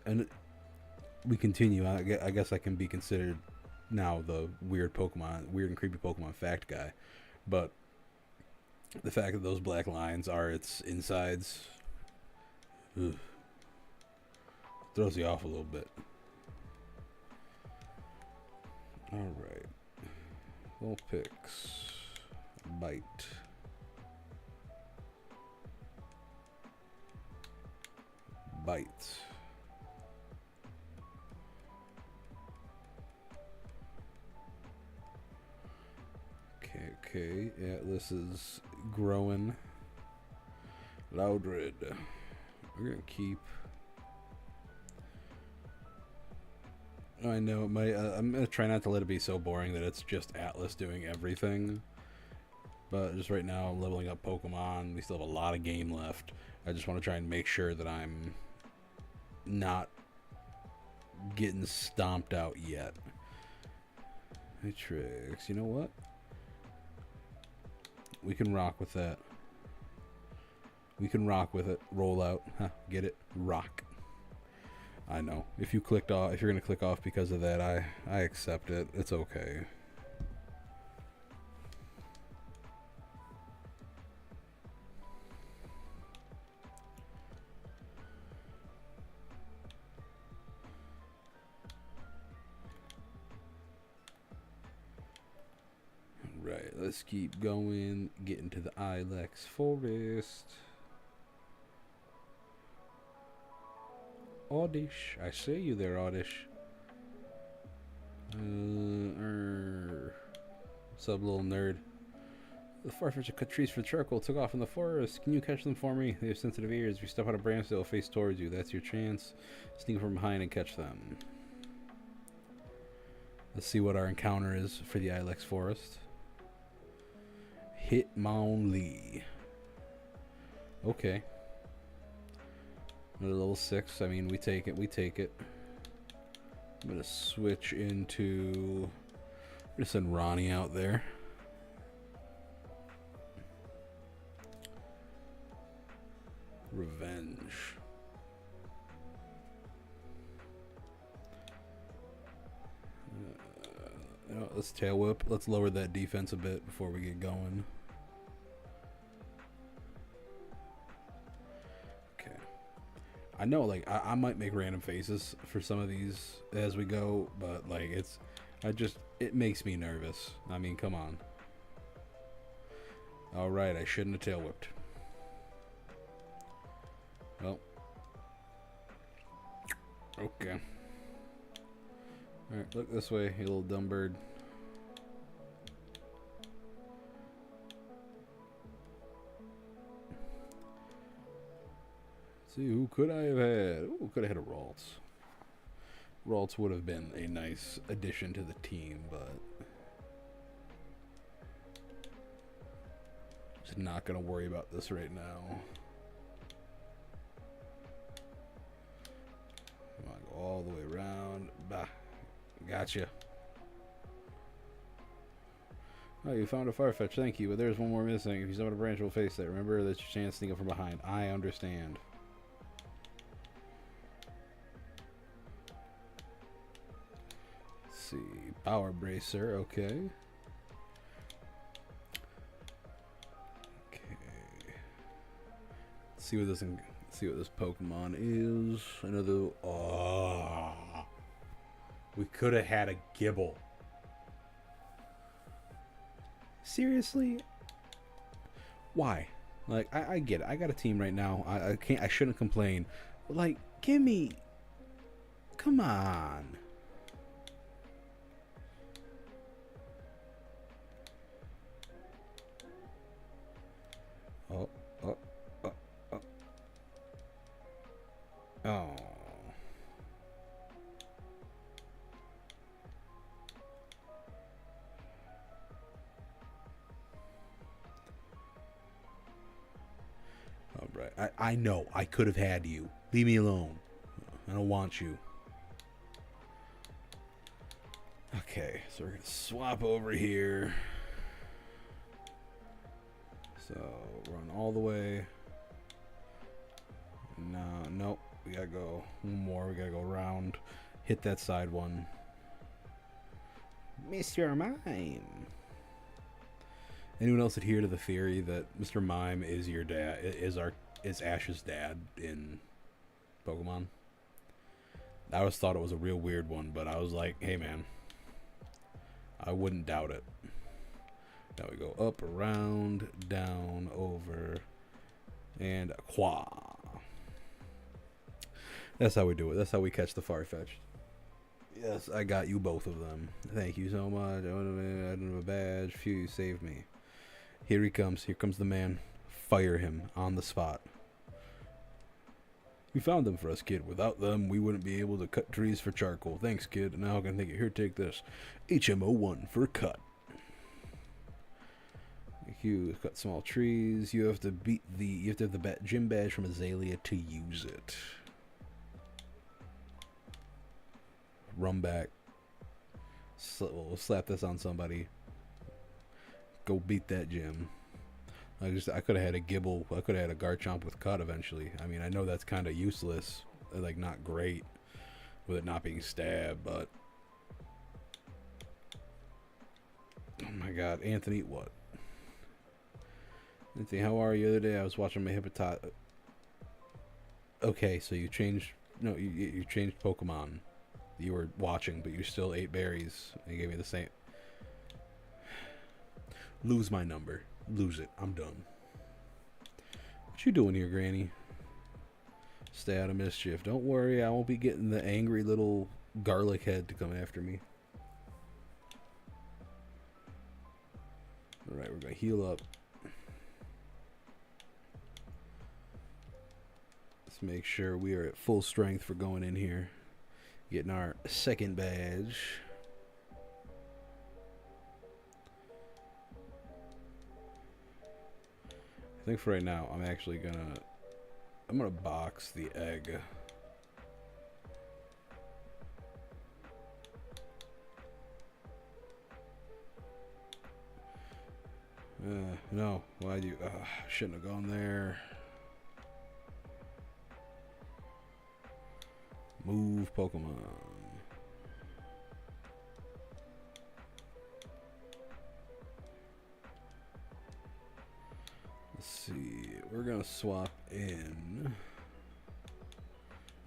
And we continue. I guess I can be considered now the weird and creepy Pokemon fact guy. But the fact that those black lines are its insides, ugh, throws you off a little bit. Alright. Vulpix. Bite. Bite. Okay, Atlas is growing. Loudred. We're gonna keep. I know it might. I'm gonna try not to let it be so boring that it's just Atlas doing everything. But just right now, I'm leveling up Pokemon. We still have a lot of game left. I just want to try and make sure that I'm not getting stomped out yet. Matrix. You know what? We can rock with that. We can rock with it. Roll out. Huh, get it? Rock. I know. If you clicked off, if you're gonna click off because of that, I accept it. It's okay. Right, let's keep going. Get into the Ilex Forest. Oddish. I see you there, Oddish. What's up, little nerd? The Farfetch that cut trees for charcoal took off in the forest. Can you catch them for me? They have sensitive ears. If you step out of branch, they'll face towards you. That's your chance. Sneak from behind and catch them. Let's see what our encounter is for the Ilex Forest. Hitmonlee. Okay. Another level 6. I mean, we take it. We take it. I'm going to switch into... I'm going to send Ronnie out there. Revenge. Let's tail whip. Let's lower that defense a bit before we get going. Okay. I know, like, I might make random faces for some of these as we go, but, like, it makes me nervous. I mean, come on. Alright, I shouldn't have tail whipped. Well. Okay. Alright, look this way, you little dumb bird. Let's see, who could I have had? Ooh, could have had a Ralts. Ralts would have been a nice addition to the team, but... just not going to worry about this right now. Come on, go all the way around. Bah. Gotcha. Oh, you found a Farfetch. Thank you, but there's one more missing. If you summon a branch, we'll face that. Remember, that's your chance to sneak up from behind. I understand. Let's see. Power Bracer. Okay. Okay. Let's see what this Pokemon is. Another. Oh. We could have had a Gibble. Seriously? Why? Like, I get it. I got a team right now. I shouldn't complain. But, like, give me... come on. Oh. Oh. Alright, I know. I could have had you. Leave me alone. I don't want you. Okay, so we're going to swap over here. So, run all the way. No, nope. We got to go one more. We got to go around. Hit that side one. Mr. Mime. Anyone else adhere to the theory that Mr. Mime is your dad, is Ash's dad in Pokemon? I always thought it was a real weird one, but I was like, hey man, I wouldn't doubt it. Now we go up, around, down, over, and qua. That's how we do it. That's how we catch the Farfetch. Yes, I got you both of them. Thank you so much. I don't have a badge. Phew, you saved me. Here he comes. Here comes the man. Fire him on the spot. You found them for us, kid. Without them, we wouldn't be able to cut trees for charcoal. Thanks, kid. Now I can take it. Here, take this. HMO1 for cut. You cut small trees. You have to beat the. You have to have the gym badge from Azalea to use it. Run back. We'll slap this on somebody. Go beat that gym. I could have had a Gibble. I could have had a Garchomp with cut eventually. I mean, I know that's kind of useless, like not great with it not being stabbed, but oh my God, Anthony, what? Anthony, how are you? The other day I was watching my Hippopotamus. Okay, so you changed. No, you changed Pokemon. You were watching, but you still ate berries. And gave me the same. Lose my number. Lose it. I'm done. What you doing here, Granny? Stay out of mischief. Don't worry, I won't be getting the angry little garlic head to come after me. Alright, we're going to heal up. Let's make sure we are at full strength for going in here. Getting our second badge. I think for right now, I'm actually I'm gonna box the egg. No, why'd you? Shouldn't have gone there. Move Pokemon. Let's see. We're gonna swap in.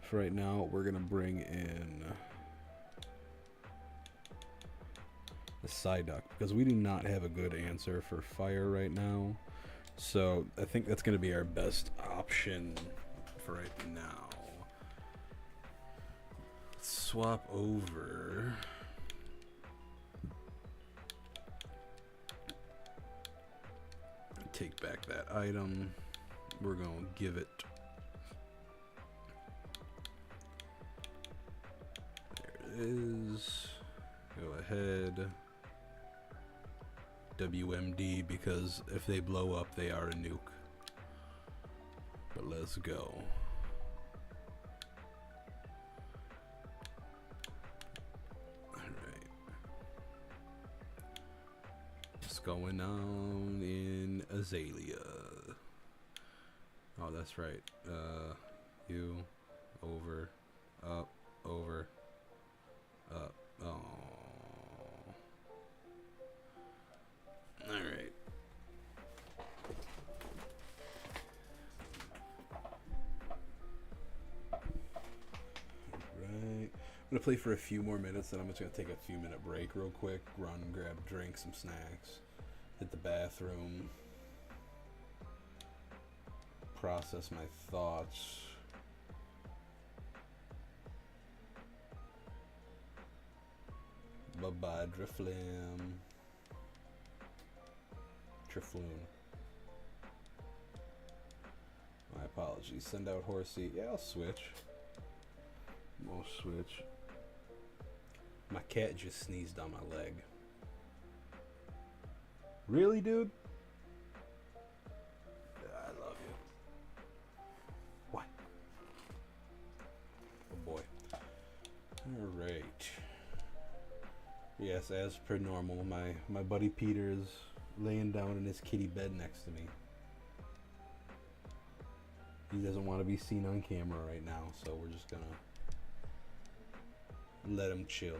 For right now, we're gonna bring in the Psyduck because we do not have a good answer for fire right now. So I think that's gonna be our best option for right now. Swap over. Take back that item. We're gonna give it. There it is. Go ahead. WMD because if they blow up, they are a nuke. But let's go. Going on in Azalea. Oh, that's right. You over, up, over, up. Oh. All right. I'm gonna play for a few more minutes, and I'm just gonna take a few minute break real quick. Run, grab a drink, some snacks. Hit the bathroom, process my thoughts. Bye-bye, Drifloon. My apologies. Send out Horsey. Yeah, I'll switch. We'll switch. My cat just sneezed on my leg. Really, dude? I love you. What? Oh boy. Alright. Yes, as per normal, my buddy Peter is laying down in his kitty bed next to me. He doesn't want to be seen on camera right now, so we're just gonna let him chill.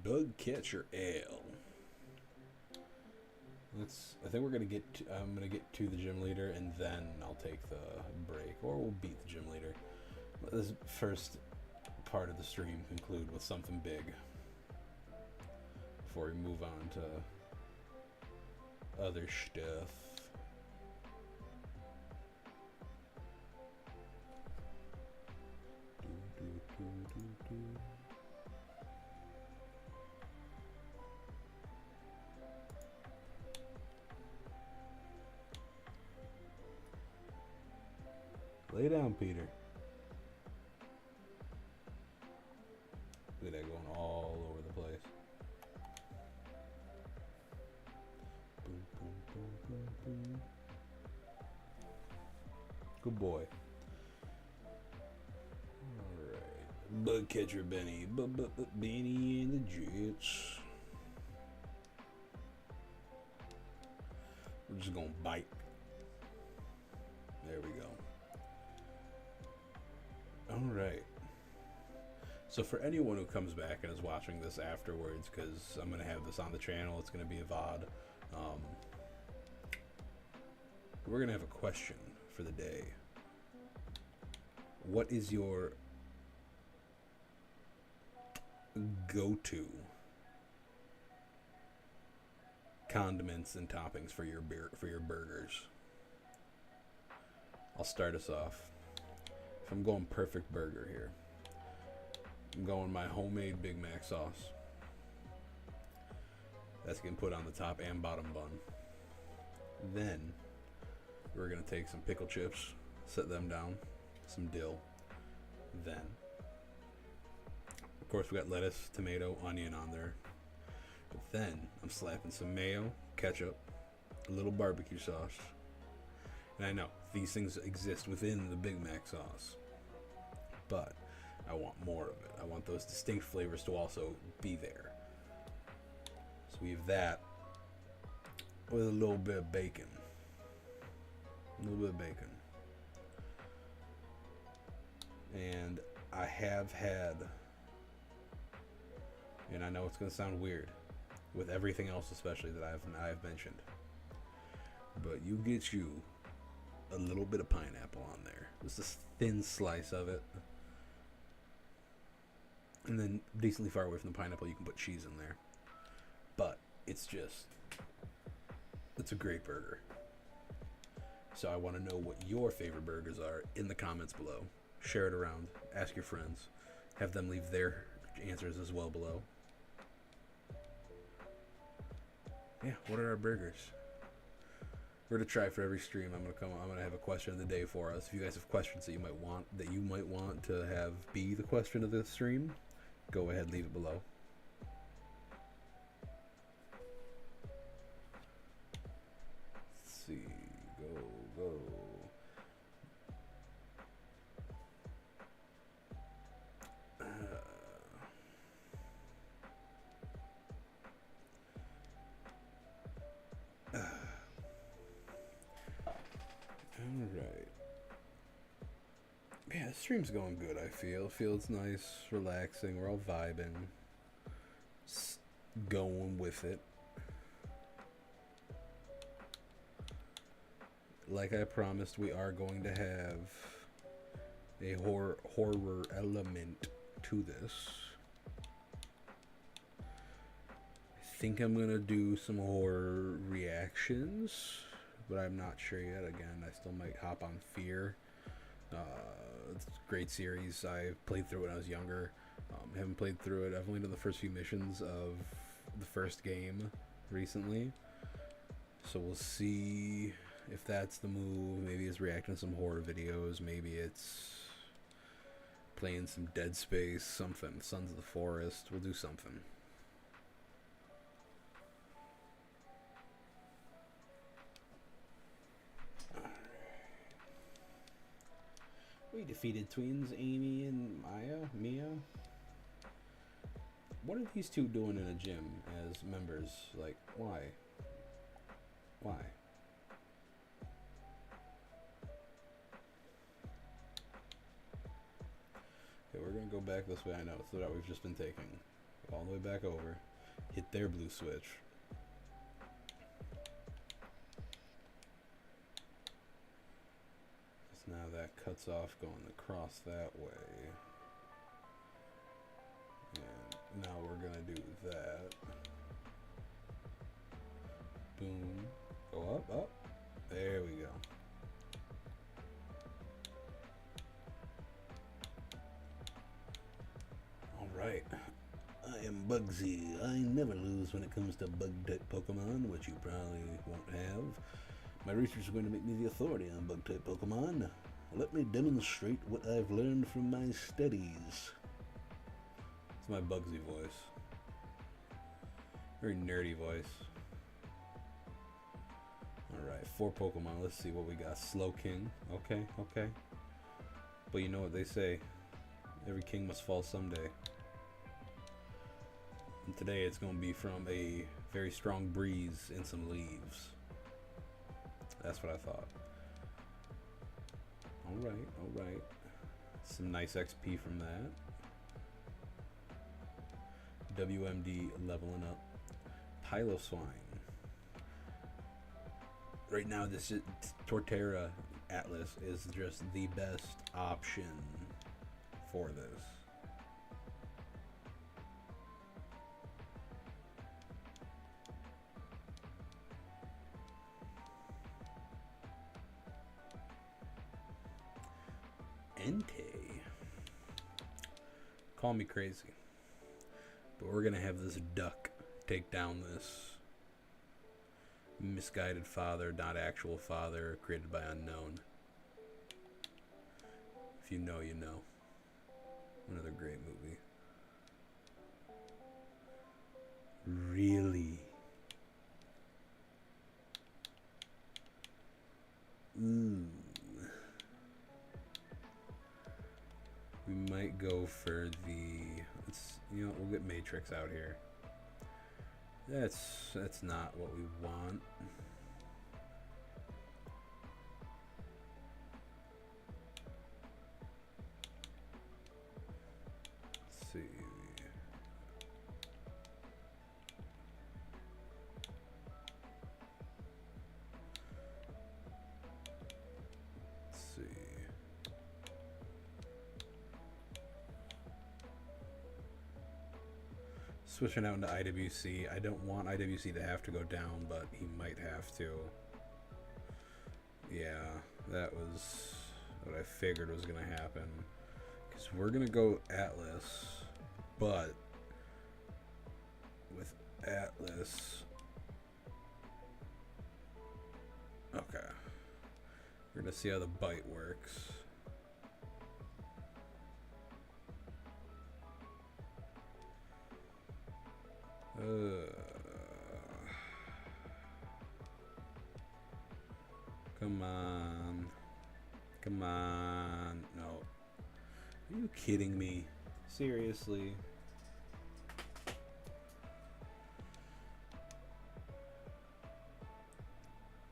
Bug catcher ale. I think we're gonna get. I'm gonna get to the gym leader, and then I'll take the break, or we'll beat the gym leader. This first part of the stream conclude with something big before we move on to other stuff. Lay down, Peter. Look at that going all over the place. Boom, boom, boom, boom, boom. Good boy. Alright. Bug catcher Benny. Benny and the Jets. We're just gonna bite. There we go. Alright. So for anyone who comes back and is watching this afterwards, because I'm going to have this on the channel, it's going to be a VOD, we're going to have a question for the day. What is your go-to condiments and toppings for your burgers? I'll start us off. If I'm going perfect burger here, I'm going my homemade Big Mac sauce. That's getting put on the top and bottom bun. Then we're gonna take some pickle chips, set them down, some dill. Then, of course, we got lettuce, tomato, onion on there. But then I'm slapping some mayo, ketchup, a little barbecue sauce. And I know these things exist within the Big Mac sauce, but I want more of it. I want those distinct flavors to also be there. So we have that with a little bit of bacon. A little bit of bacon. And I have had, and I know it's going to sound weird, with everything else especially that I've mentioned, but you get you a little bit of pineapple on there. Just a thin slice of it. And then decently far away from the pineapple, you can put cheese in there. But it's a great burger. So I want to know what your favorite burgers are in the comments below. Share it around. Ask your friends. Have them leave their answers as well below. Yeah, what are our burgers? We're gonna try for every stream. I'm gonna have a question of the day for us. If you guys have questions that you might want to have be the question of the stream, go ahead and leave it below. Let's see. Go. Alright. Yeah, the stream's going good, I feel. Feels nice, relaxing, we're all vibing. Just going with it. Like I promised, we are going to have a horror element to this. I think I'm gonna do some horror reactions, but I'm not sure yet. Again, I still might hop on Fear. It's a great series. I played through it when I was younger. Haven't played through it. I've only done the first few missions of the first game recently. So we'll see if that's the move. Maybe it's reacting to some horror videos. Maybe it's playing some Dead Space, something. Sons of the Forest. We'll do something. We defeated twins Amy and Mia. What are these two doing in a gym as members? Like, why? Why? Okay, we're gonna go back this way. I know, it's the route we've just been taking. All the way back over. Hit their blue switch. Now that cuts off going across that way. And now we're gonna do that. Boom. Bugsy. I never lose when it comes to bug-type Pokemon, which you probably won't have. My research is going to make me the authority on bug-type Pokemon. Let me demonstrate what I've learned from my studies. It's my Bugsy voice. Very nerdy voice. Alright, 4 Pokemon. Let's see what we got. Slowking. Okay, okay. But you know what they say. Every king must fall someday. And today it's going to be from a very strong breeze and some leaves. That's what I thought. Alright, alright. Some nice XP from that. WMD leveling up. Piloswine. Right now, this is, Torterra Atlas is just the best option for this. Entei. Call me crazy, but we're gonna have this duck take down this misguided father, not actual father, created by unknown. If you know, you know. Another great movie. Really? Ooh. We might go for the, let's, you know, we'll get Matrix out here. That's not what we want. Let's see. Let's see. Switching out into IWC. I don't want IWC to have to go down, but he might have to. Yeah, that was what I figured was going to happen. Because we're going to go Atlas, but with Atlas... Okay. We're going to see how the bite works. Come on. Come on. No. Are you kidding me? Seriously?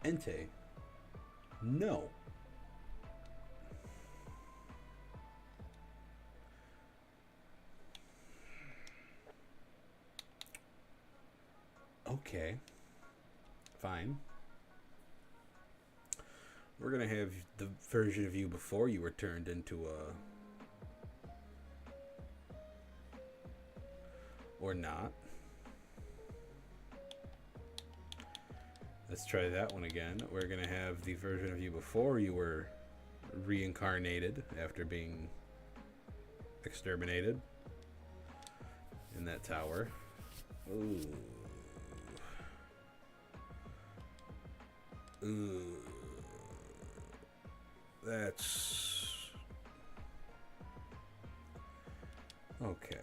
Entei. No. Okay. Fine. We're gonna have the version of you before you were turned into a... Or not. Let's try that one again. We're gonna have the version of you before you were reincarnated after being exterminated in that tower. Ooh. Ooh. That's... Okay.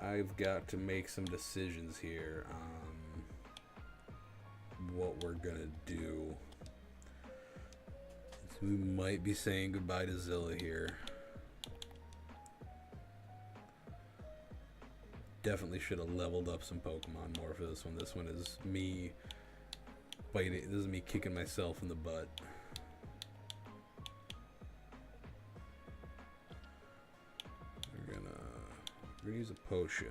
I've got to make some decisions here on what we're gonna do. So we might be saying goodbye to Zilla here. Definitely should have leveled up some Pokemon more for this one. This one is me biting. This is me kicking myself in the butt. We're gonna use a potion.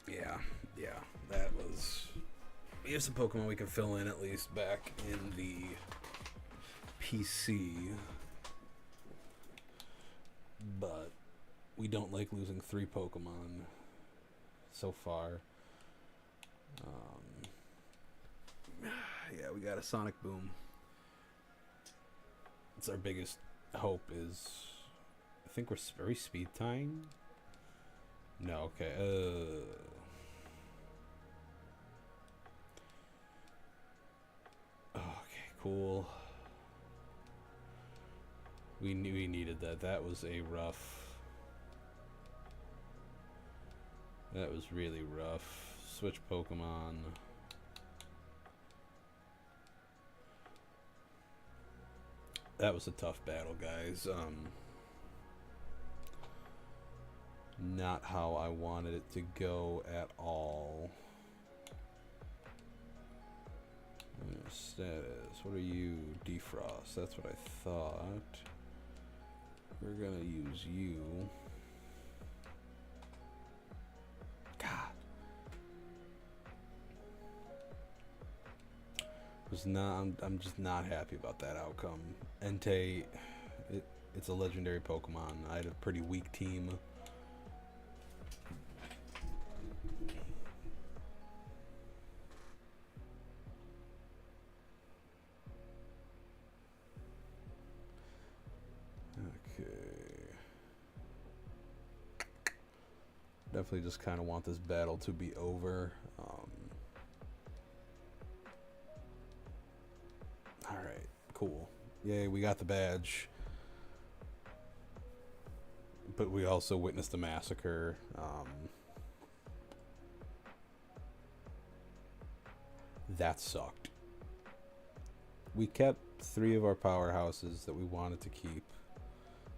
Yeah, that was... We have some Pokemon we can fill in at least back in the PC. But we don't like losing 3 Pokemon so far. Yeah, we got a Sonic Boom. It's our biggest hope is, I think we're very speed tying. No, okay. Okay, cool. We needed that. That was a rough. That was really rough. Switch Pokemon. That was a tough battle, guys. Not how I wanted it to go at all. Status. What are you? Defrost. That's what I thought. We're gonna use you. God. I'm just not happy about that outcome. Entei, it's a legendary Pokemon. I had a pretty weak team. Definitely just kind of want this battle to be over. Alright, cool. Yay, we got the badge. But we also witnessed a massacre. That sucked. We kept 3 of our powerhouses that we wanted to keep.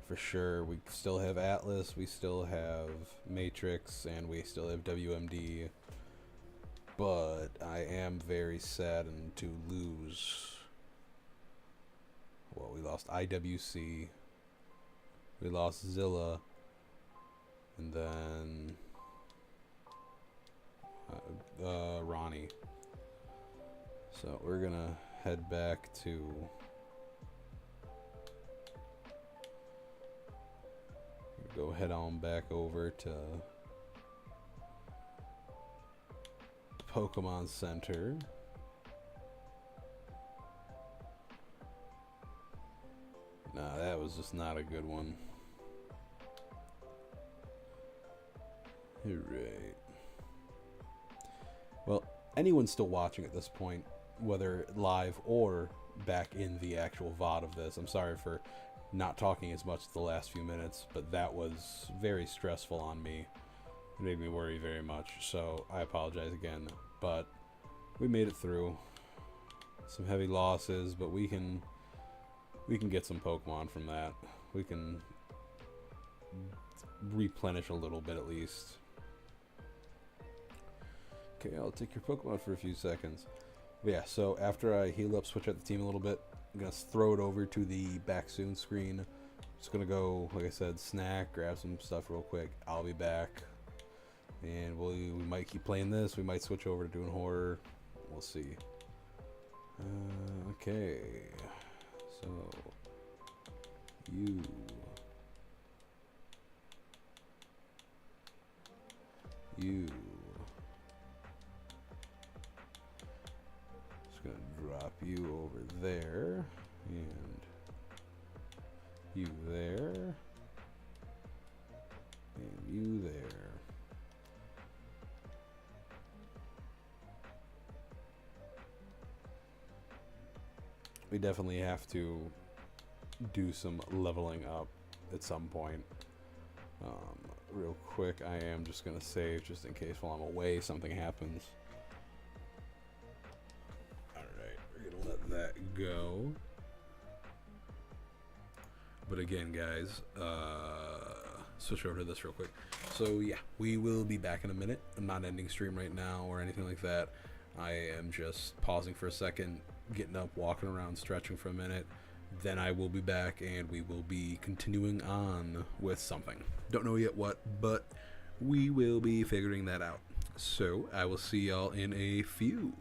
For sure. We still have Atlas, we still have Matrix, and we still have WMD. But I am very saddened to lose. Well, we lost IWC. We lost Zilla. And then Ronnie. So we're gonna head back to go head on back over to the Pokemon Center. Nah, that was just not a good one. Right. Well, anyone still watching at this point, whether live or back in the actual VOD of this, I'm sorry for not talking as much the last few minutes, but that was very stressful on me. It made me worry very much, so I apologize again. But we made it through. Some heavy losses, but we can get some Pokemon from that. We can replenish a little bit at least. Okay, I'll take your Pokemon for a few seconds. But yeah, so after I heal up, switch out the team a little bit, I'm going to throw it over to the back soon screen. Just going to go, like I said, snack, grab some stuff real quick. I'll be back. And we might keep playing this. We might switch over to doing horror. We'll see. Okay. So, you. Just going to drop you over there. And you there. And you there. We definitely have to do some leveling up at some point. Real quick, I am just going to save just in case while I'm away something happens. Alright, we're going to let that go. But again, guys, switch over to this real quick. So yeah, we will be back in a minute. I'm not ending stream right now or anything like that. I am just pausing for a second, getting up, walking around, stretching for a minute. Then I will be back and we will be continuing on with something. Don't know yet what, but we will be figuring that out. So I will see y'all in a few.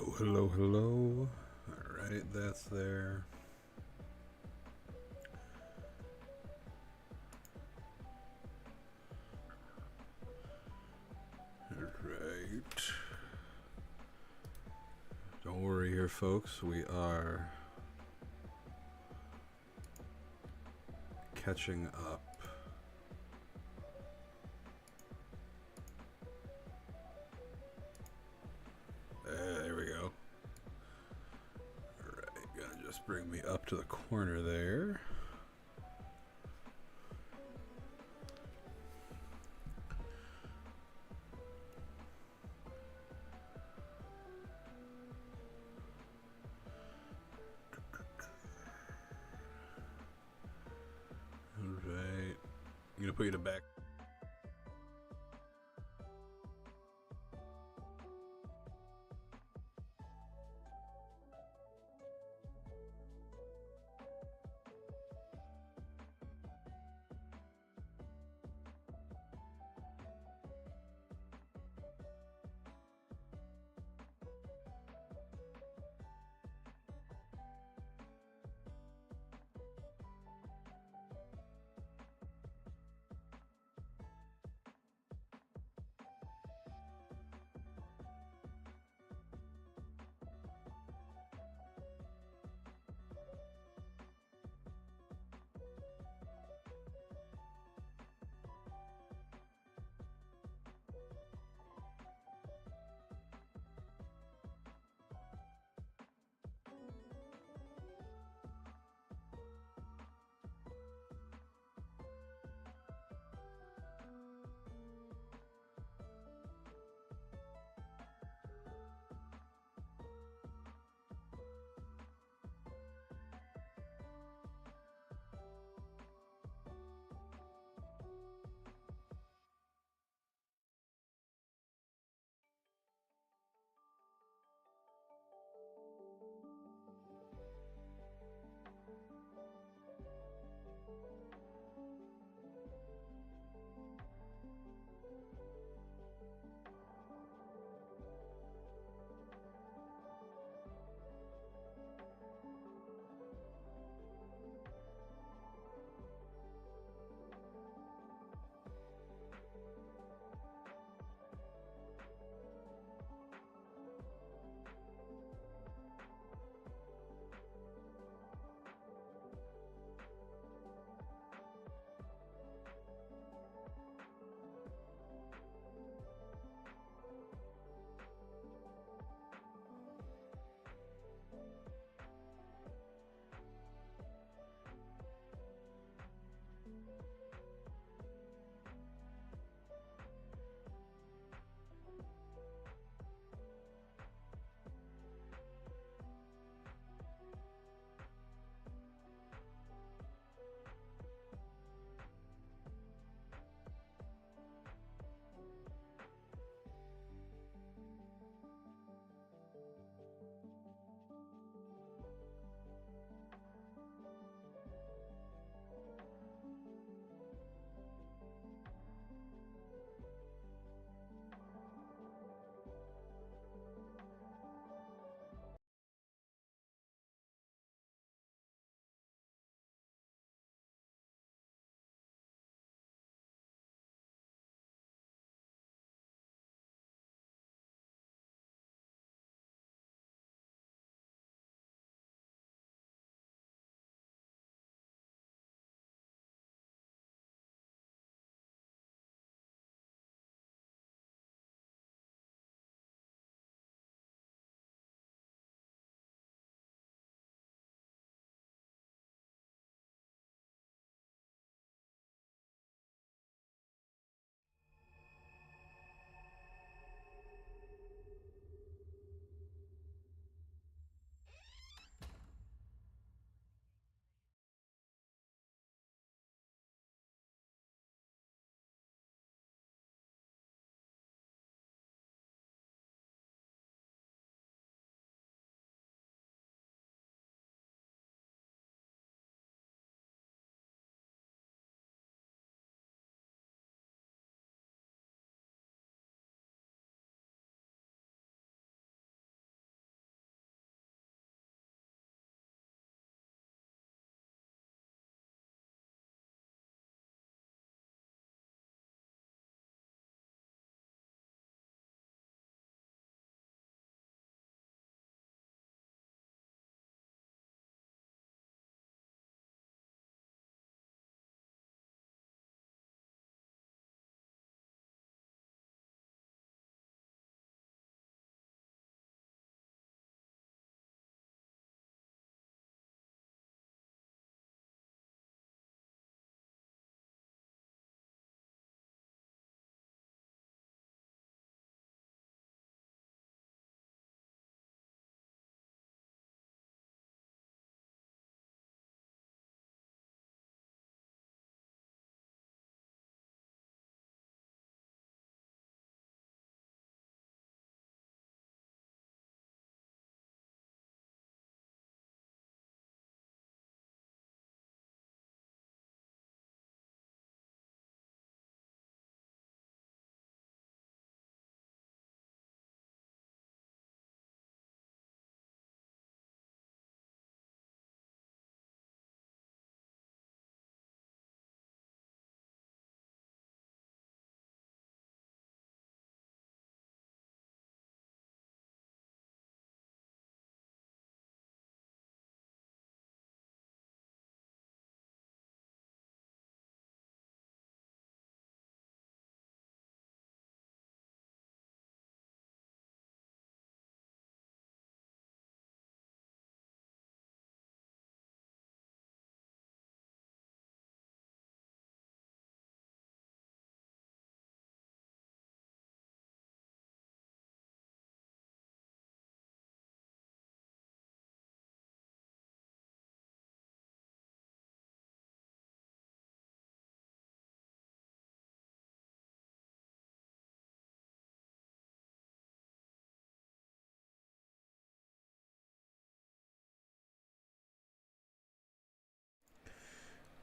Hello, hello, hello. Alright, that's there. Alright. Don't worry here, folks. We are catching up. There we go. Alright, gonna just bring me up to the corner there. Alright. I'm gonna put you to back.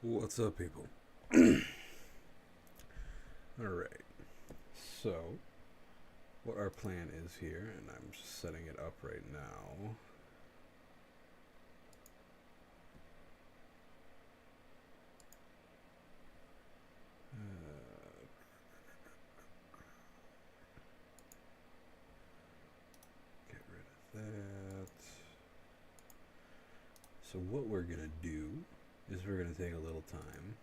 What's up, people? Alright, so what our plan is here, and I'm just setting it up right now. Get rid of that. So what we're gonna do is we're gonna take a little time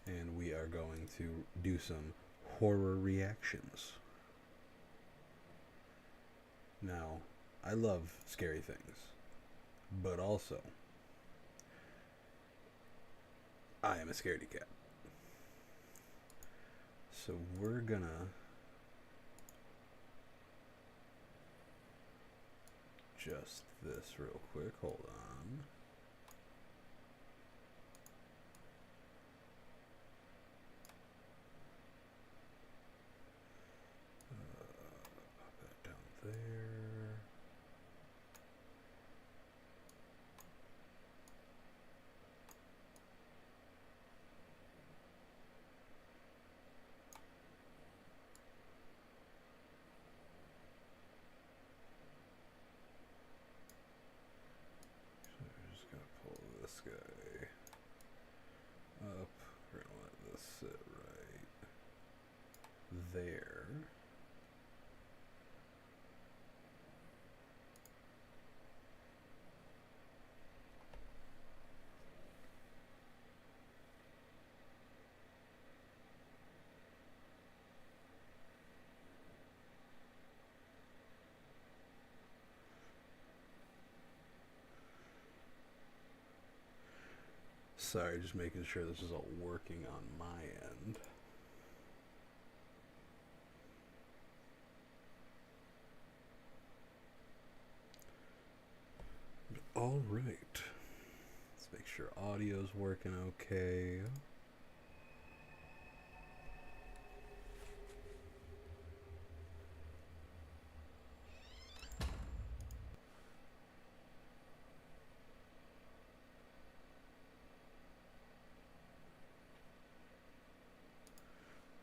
and we are going to do some horror reactions. Now, I love scary things, but also I am a scaredy cat. So we're gonna adjust this real quick. Hold on. Pop that down there. So we're just gonna pull this guy up. We're gonna let this sit right there. Sorry, just making sure this is all working on my end. All right. Let's make sure audio's working okay.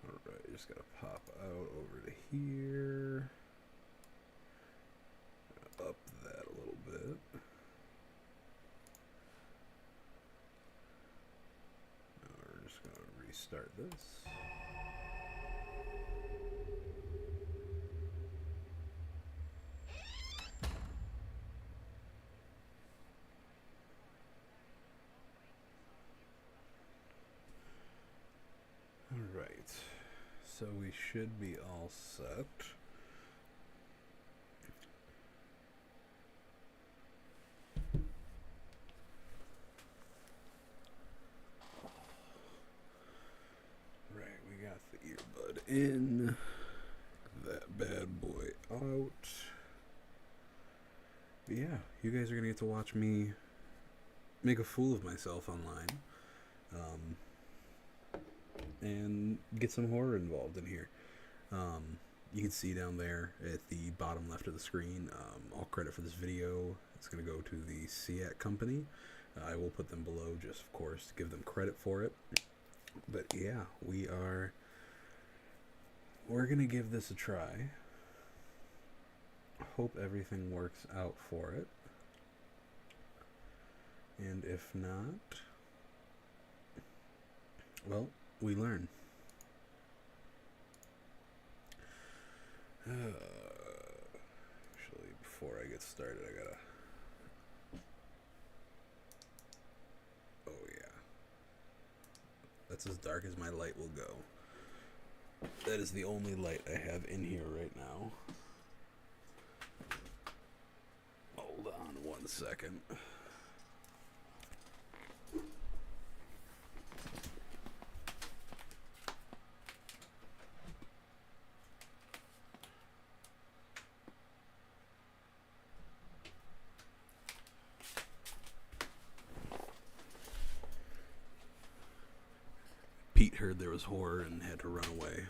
Alright, just gotta pop out over to here. Up that a little bit. Now we're just gonna restart this. Alright, so we should be all set. Right, we got the earbud in, that bad boy out. But yeah, you guys are gonna get to watch me make a fool of myself online. And get some horror involved in here. You can see down there at the bottom left of the screen, all credit for this video, it's going to go to the SEAT company. I will put them below just, of course, to give them credit for it. But yeah, we're going to give this a try. Hope everything works out for it. And if not, well, we learn. Actually, before I get started, I gotta... Oh yeah. That's as dark as my light will go. That is the only light I have in here right now. Hold on 1 second. Pete heard there was horror and had to run away.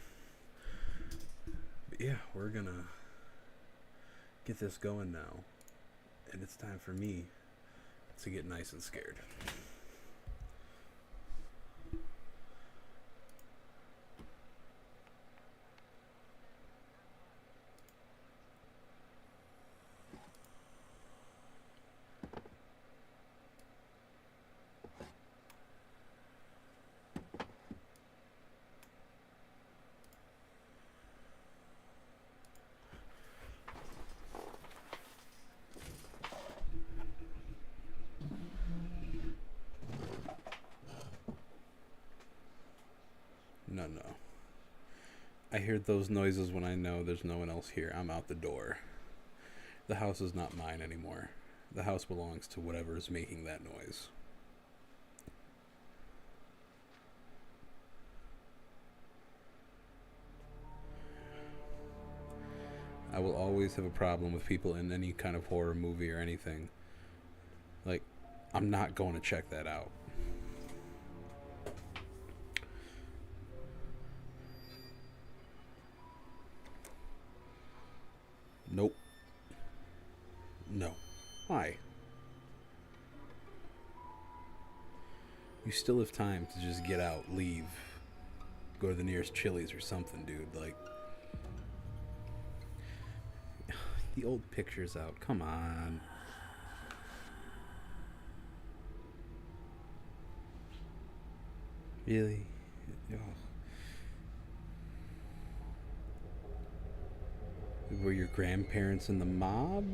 But yeah, we're gonna get this going now. And it's time for me to get nice and scared. no. I hear those noises when I know there's no one else here. I'm out the door. The house is not mine anymore. The house belongs to whatever is making that noise. I will always have a problem with people in any kind of horror movie or anything. Like, I'm not going to check that out. Nope. No. Why? You still have time to just get out, leave, go to the nearest Chili's or something, dude. Like, the old picture's out. Come on. Really? Oh. Were your grandparents in the mob?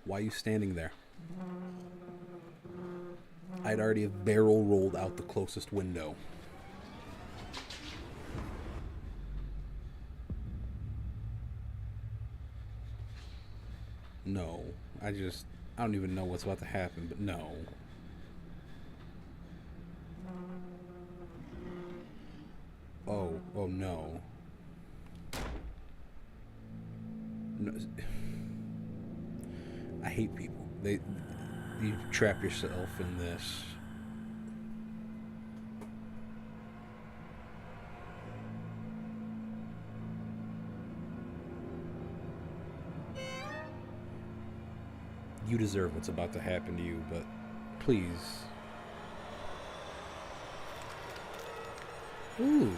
Why are you standing there? I'd already have barrel rolled out the closest window. No. I don't even know what's about to happen, but no. Oh no. No. I hate people. You trap yourself in this. You deserve what's about to happen to you, but please. Ooh.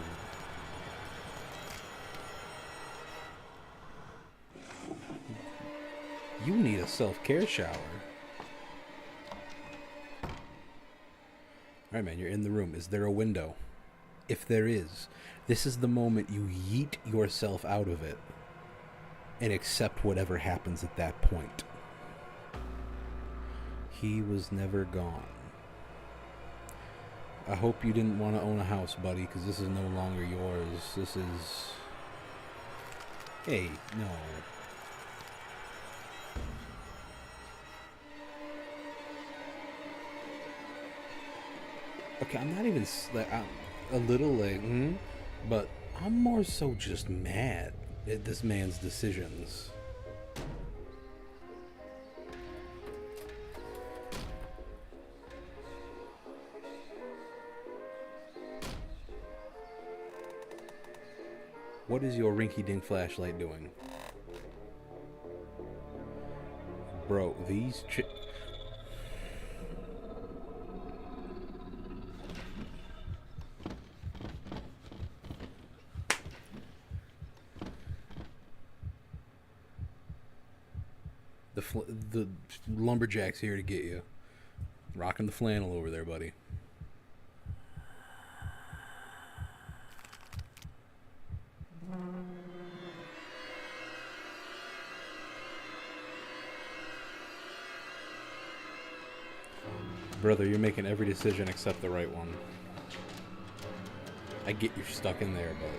You need a self-care shower. Alright, man, you're in the room. Is there a window? If there is, this is the moment you yeet yourself out of it and accept whatever happens at that point. He was never gone. I hope you didn't want to own a house, buddy, because this is no longer yours. This is... Hey, no. Okay, I'm not even... I'm a little like... but I'm more so just mad at this man's decisions. What is your rinky-dink flashlight doing? Bro, these the lumberjack's here to get you. Rocking the flannel over there, buddy. Brother, you're making every decision except the right one. I get you're stuck in there, but...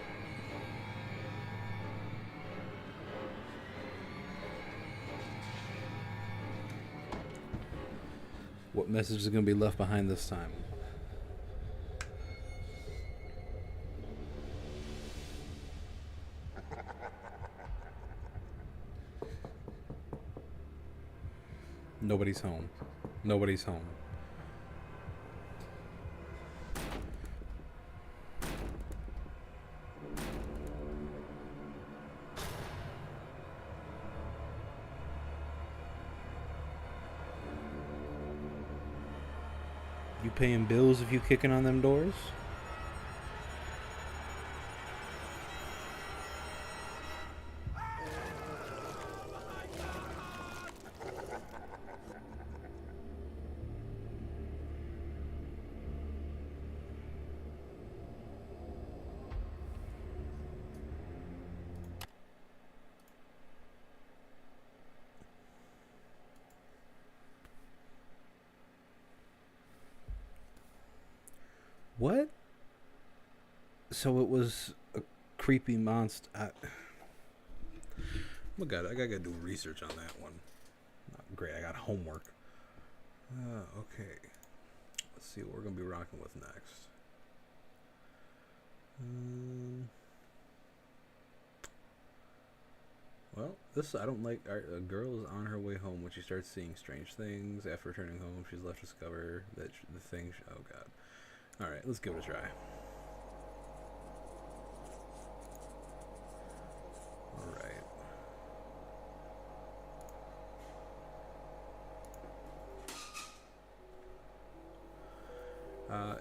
What message is going to be left behind this time? Nobody's home. Nobody's home. You paying bills if you kicking on them doors? What? So it was a creepy monster. Oh God, I gotta do research on that one. Great, I got homework. Okay. Let's see what we're gonna be rocking with next. Well, this I don't like. A girl is on her way home when she starts seeing strange things. After returning home, she's left to discover that the thing. Oh God! All right, let's give it a try. All right.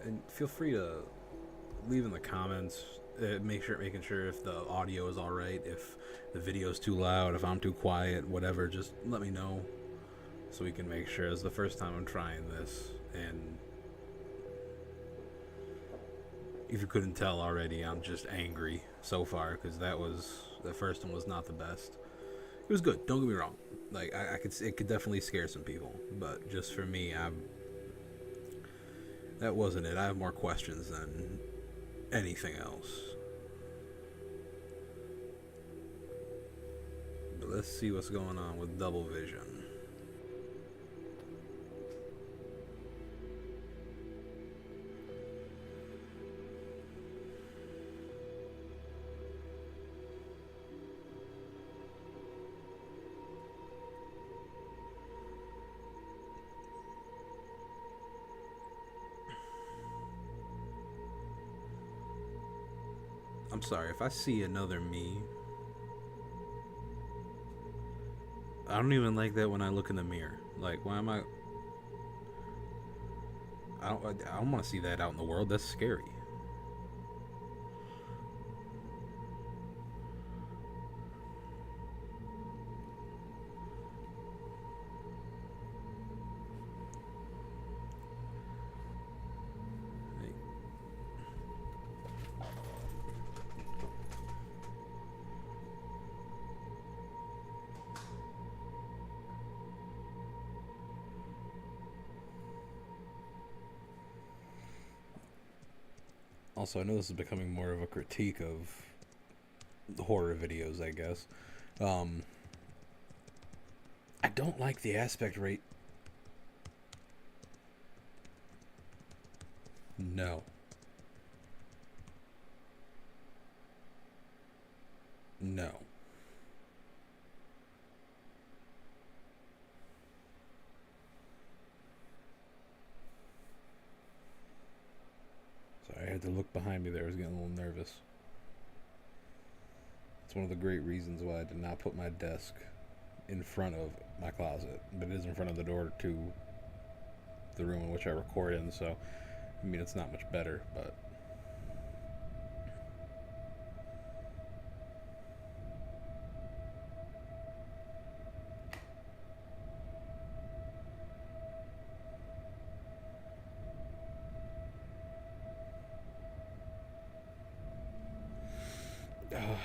And feel free to leave in the comments. Making sure if the audio is all right, if the video is too loud, if I'm too quiet, whatever. Just let me know so we can make sure. It's the first time I'm trying this, and if you couldn't tell already, I'm just angry so far because the first one was not the best. It was good. Don't get me wrong. Like it could definitely scare some people, but just for me, that wasn't it. I have more questions than anything else. But let's see what's going on with double vision. I'm sorry, if I see another me, I don't even like that when I look in the mirror. Like, why am I don't want to see that out in the world. That's scary. Also, I know this is becoming more of a critique of horror videos, I guess. I don't like the aspect rate. No. No. Sorry, I had to look behind me there. I was getting a little nervous. It's one of the great reasons why I did not put my desk in front of my closet, but it is in front of the door to the room in which I record in, so I mean it's not much better, but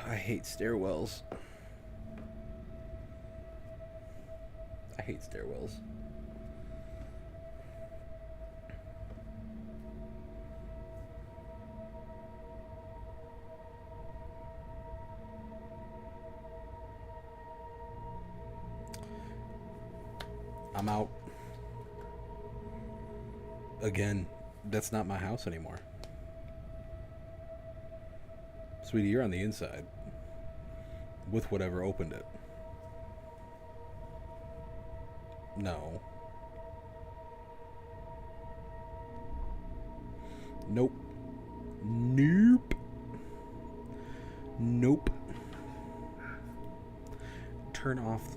I hate stairwells. I hate stairwells. I'm out. Again, that's not my house anymore. Sweetie, you're on the inside with whatever opened it. No. Nope. Nope. Nope. Turn off.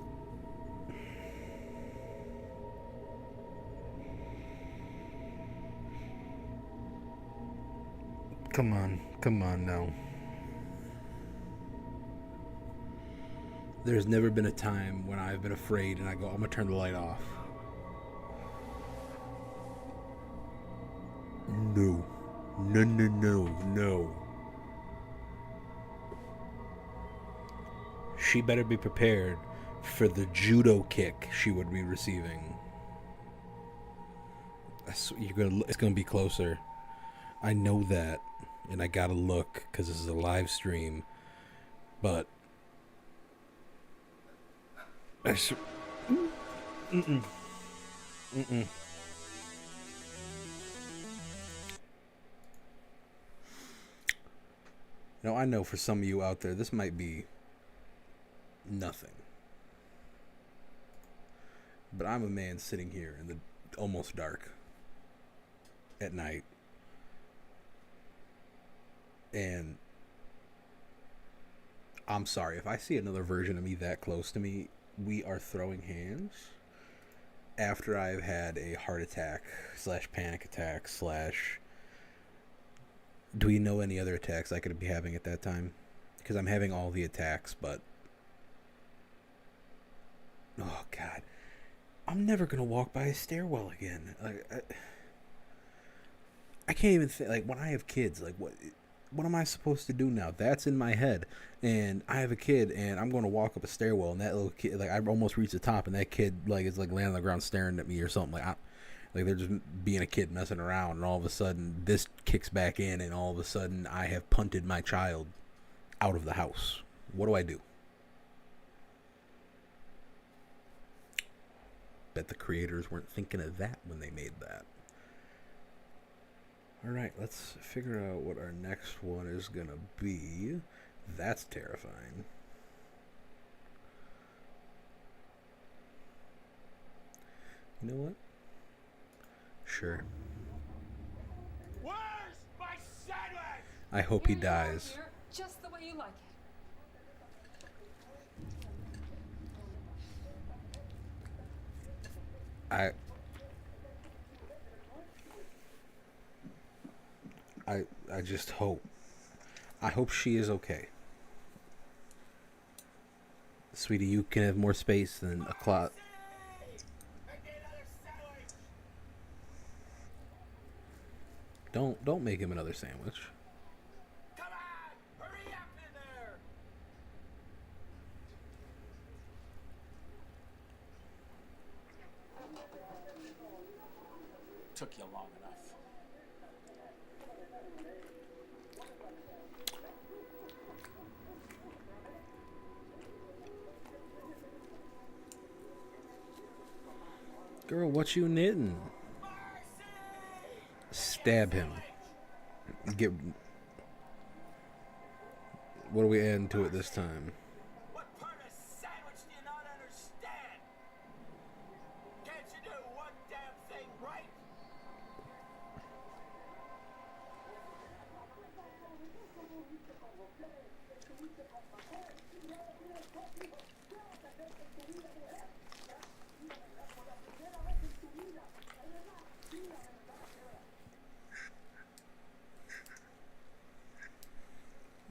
Come on now. There's never been a time when I've been afraid and I go, I'm gonna turn the light off. No. No. She better be prepared for the judo kick she would be receiving. It's gonna be closer. I know that, and I gotta look because this is a live stream. But mm-mm, mm-mm. Now I know for some of you out there, this might be nothing. But I'm a man sitting here in the almost dark at night, and I'm sorry if I see another version of me that close to me. We are throwing hands after I've had a heart attack slash panic attack slash. Do we know any other attacks I could be having at that time? Because I'm having all the attacks, but oh god, I'm never gonna walk by a stairwell again. Like, I can't even think. Like when I have kids, like what am I supposed to do now? That's in my head, and I have a kid, and I'm going to walk up a stairwell, and that little kid, like I almost reached the top, and that kid like is like laying on the ground staring at me or something. Like they're just being a kid messing around, and all of a sudden this kicks back in, and all of a sudden I have punted my child out of the house. What do I do? Bet the creators weren't thinking of that when they made that. Alright, let's figure out what our next one is gonna be. That's terrifying. You know what? Sure. Where's my sandwich? I hope he dies. Here, just the way you like it. I just hope. I hope she is okay. Sweetie, you can have more space than a closet. Don't make him another sandwich. Come on, hurry up in there. Took you long enough. Girl, what you knitting? Stab him. Get. What are we adding to it this time? What part of sandwich do you not understand? Can't you do one damn thing right?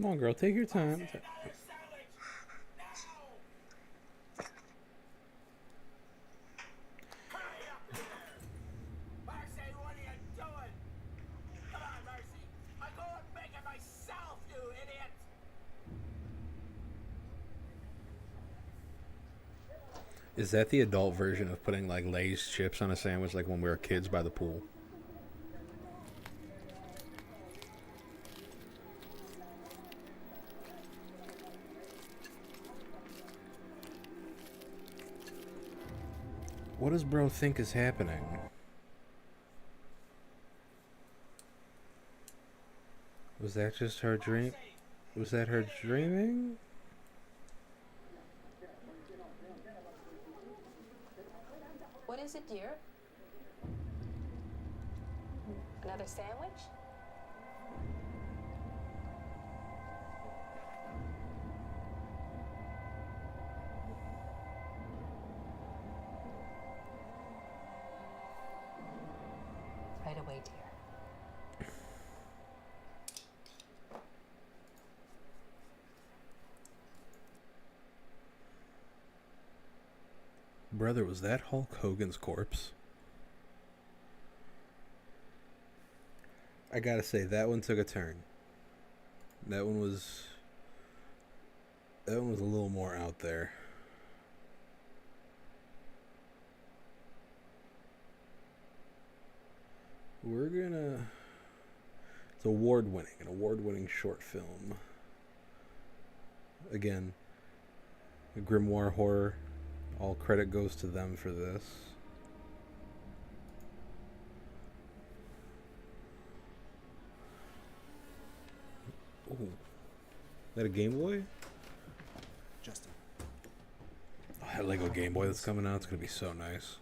Come on, girl, take your time. Is that the adult version of putting like Lay's chips on a sandwich like when we were kids by the pool? What does bro think is happening? Was that just her dream? Was that her dreaming? What is it, dear? Another sandwich? Right away, dear. Brother, was that Hulk Hogan's corpse? I gotta say, that one took a turn. That one was a little more out there. We're It's an award-winning short film. Again, Grimoire Horror. All credit goes to them for this. Ooh. Is that a Game Boy? Justin. Oh, that Lego Game Boy that's coming out, it's gonna be so nice.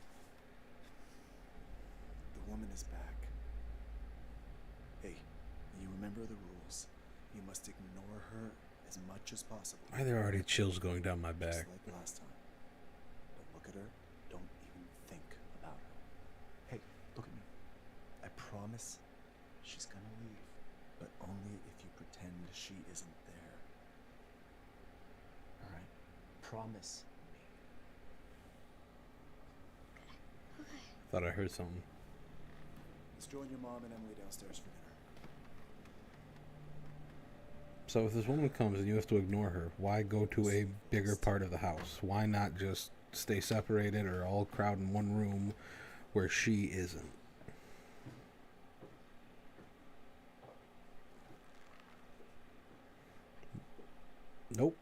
The woman is back. Hey, you remember the rules. You must ignore her as much as possible. Why are there already chills going down my back? Just like last time. Don't look at her. Don't even think about her. Hey, look at me. I promise she's gonna leave, but only if you pretend she isn't there. All right? Promise me. Thought I heard something. Let's join your mom and Emily downstairs for dinner. So if this woman comes and you have to ignore her, why go to a bigger part of the house? Why not just stay separated or all crowd in one room where she isn't? Nope.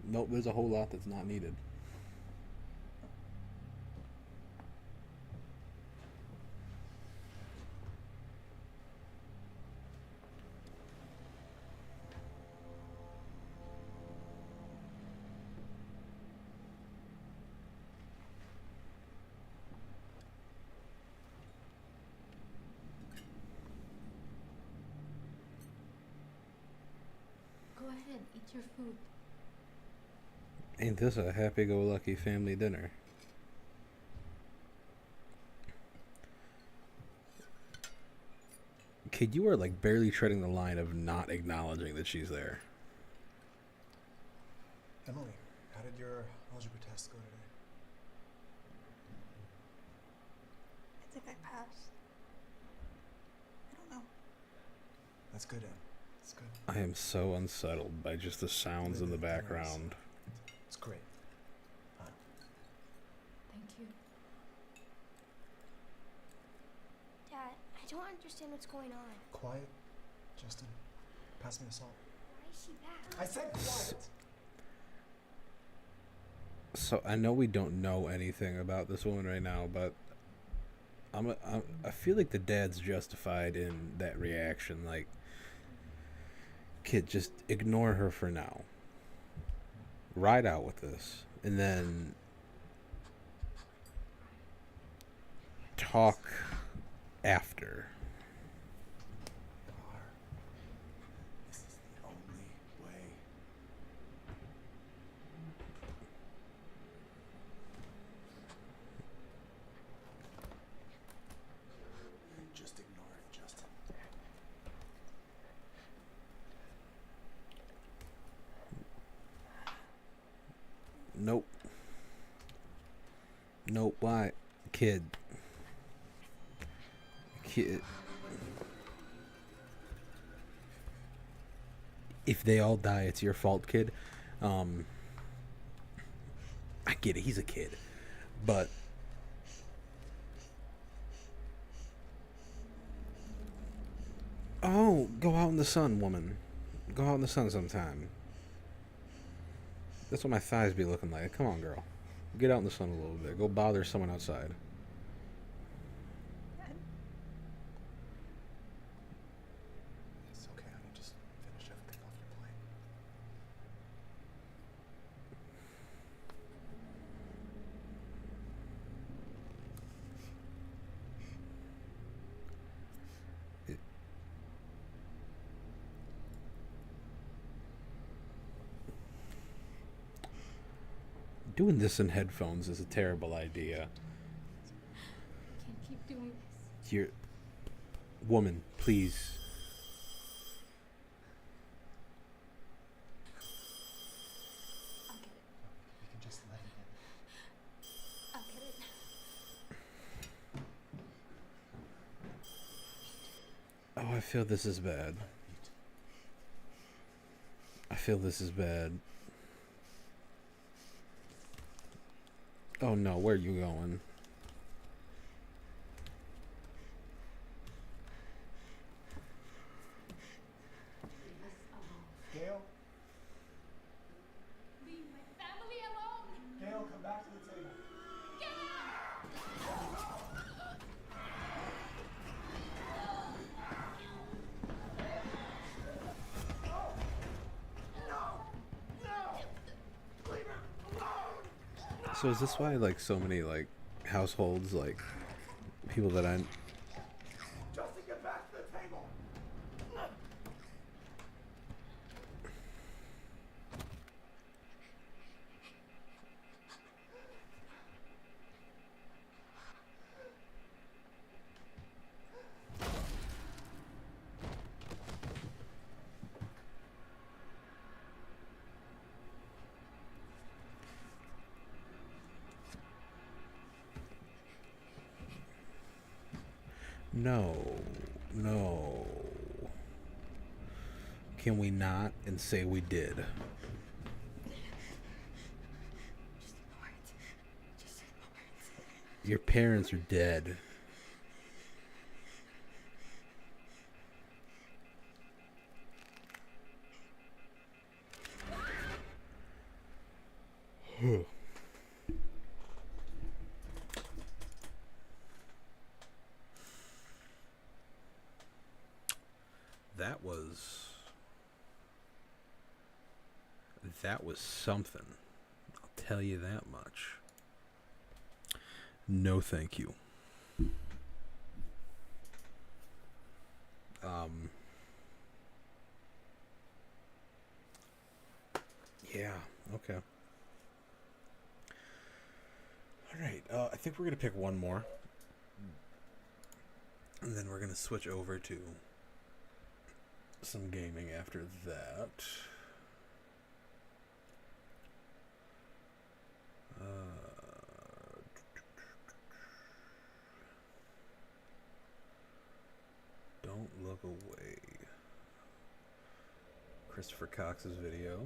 Nope, there's a whole lot that's not needed. Go ahead, eat your food. Ain't this a happy-go-lucky family dinner? Kid, you are like barely treading the line of not acknowledging that she's there. Emily, how did your algebra test go today? I think I passed. I don't know. That's good, Em. That's good. I am so unsettled by just the sounds in the background. It's great. Thank you. Dad, I don't understand what's going on. Quiet, Justin. Pass me the salt. Why is she back? I said quiet! So I know we don't know anything about this woman right now, but I feel like the dad's justified in that reaction. Like, kid, just ignore her for now. Ride out with this, and then talk after. This is the only way. Just ignore it, Justin. Nope. Nope. Why, kid? Kid. If they all die, it's your fault, kid. I get it. He's a kid, but oh, go out in the sun, woman. Go out in the sun sometime. That's what my thighs be looking like. Come on, girl. Get out in the sun a little bit. Go bother someone outside. It's okay, honey. Just finish everything off your plate. Doing this in headphones is a terrible idea. Can't keep doing this. You're... Woman, please. I'll get it. You can just let it in. I'll get it. Oh, I feel this is bad. I feel this is bad. Oh no, where are you going? So is this why like so many like households like people that I Justin, get back to the table. no. Can we not and say we did? Your parents are dead. That was something. I'll tell you that much. No, thank you. Yeah, okay. Alright, I think we're going to pick one more. And then we're going to switch over to some gaming after that. Don't look away. Christopher Cox's video.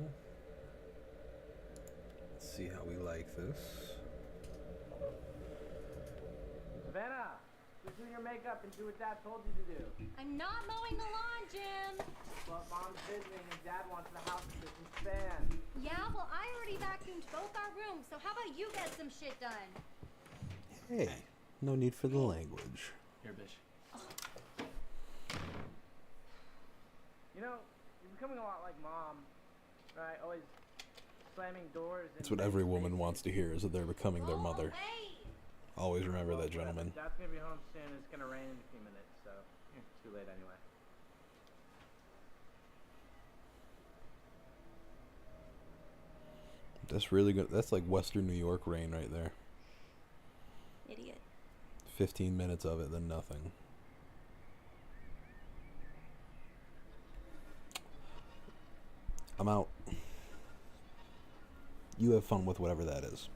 Let's see how we like this. Savannah, just do your makeup and do what Dad told you to do. I'm not mowing the lawn, Jim. But Mom's visiting and Dad wants the house to expand. Yeah, well, I already vacuumed both our rooms, so how about you get some shit done? Hey, no need for the language. Here, bitch. You know, you're becoming a lot like Mom, right? Always slamming doors. That's what every woman wants to hear, is that they're becoming their mother. Wait. Always remember that, gentlemen. Dad's gonna be home soon. It's gonna rain in a few minutes, so it's too late anyway. That's really good. That's like Western New York rain right there. Idiot. 15 minutes of it, then nothing. I'm out. You have fun with whatever that is.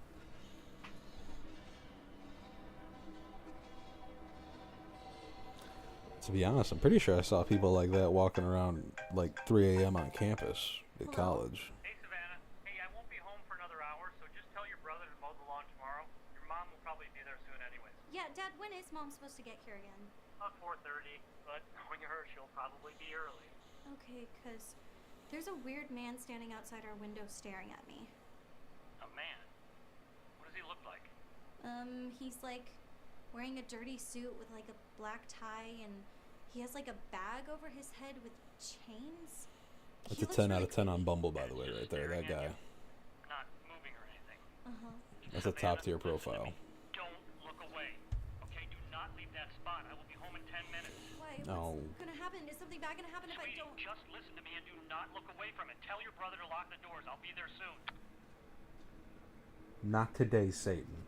To be honest, I'm pretty sure I saw people like that walking around like 3 a.m. on campus at college. Hey, Savannah. Hey, I won't be home for another hour, so just tell your brother to mow the lawn tomorrow. Your mom will probably be there soon anyway. Yeah, Dad, when is Mom supposed to get here again? About 4:30, but knowing her, she'll probably be early. Okay, 'cause there's a weird man standing outside our window staring at me. A man? What does he look like? He's like wearing a dirty suit with like a black tie, and he has like a bag over his head with chains. That's He a looks 10 out really of 10 on creepy. Bumble, by the way, right there. That guy. Not moving or anything. Uh-huh. That's a top tier profile. Don't look away. Okay, do not leave that spot. I will be home in 10 minutes. Why? No. What's gonna happen? Is something bad gonna happen if I Sweetie, don't? just listen to me and do not look away from it. Tell your brother to lock the doors. I'll be there soon. Not today, Satan.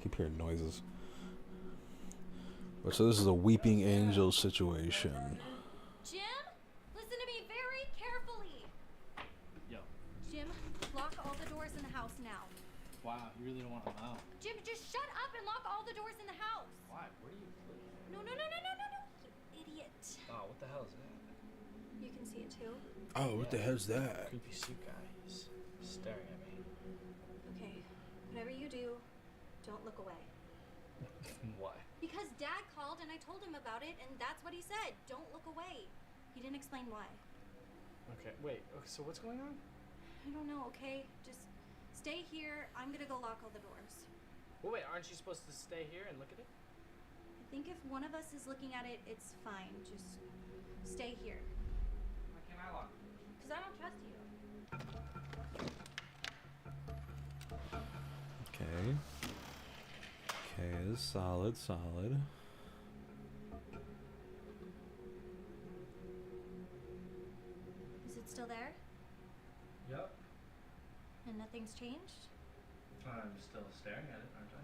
Keep hearing noises. But so this is a weeping angel situation. Jim, listen to me very carefully. Yo. Jim, lock all the doors in the house now. Wow, you really don't want them out. Jim, just shut up and lock all the doors in the house. Why? Where do you live? No, you idiot. Oh, what the hell is that? You can see it too. Oh, what the hell's that? Creepy suit guy. He's staring at me. Okay, whatever you do, don't look away. Why? Because Dad called and I told him about it, and that's what he said. Don't look away. He didn't explain why. Okay, wait. Okay, so what's going on? I don't know, okay? Just stay here. I'm gonna go lock all the doors. Well, wait, aren't you supposed to stay here and look at it? I think if one of us is looking at it, it's fine. Just stay here. Why can't I lock it? Because I don't trust you. guys. Solid, solid. Is it still there? Yep. And nothing's changed? I'm still staring at it, aren't I?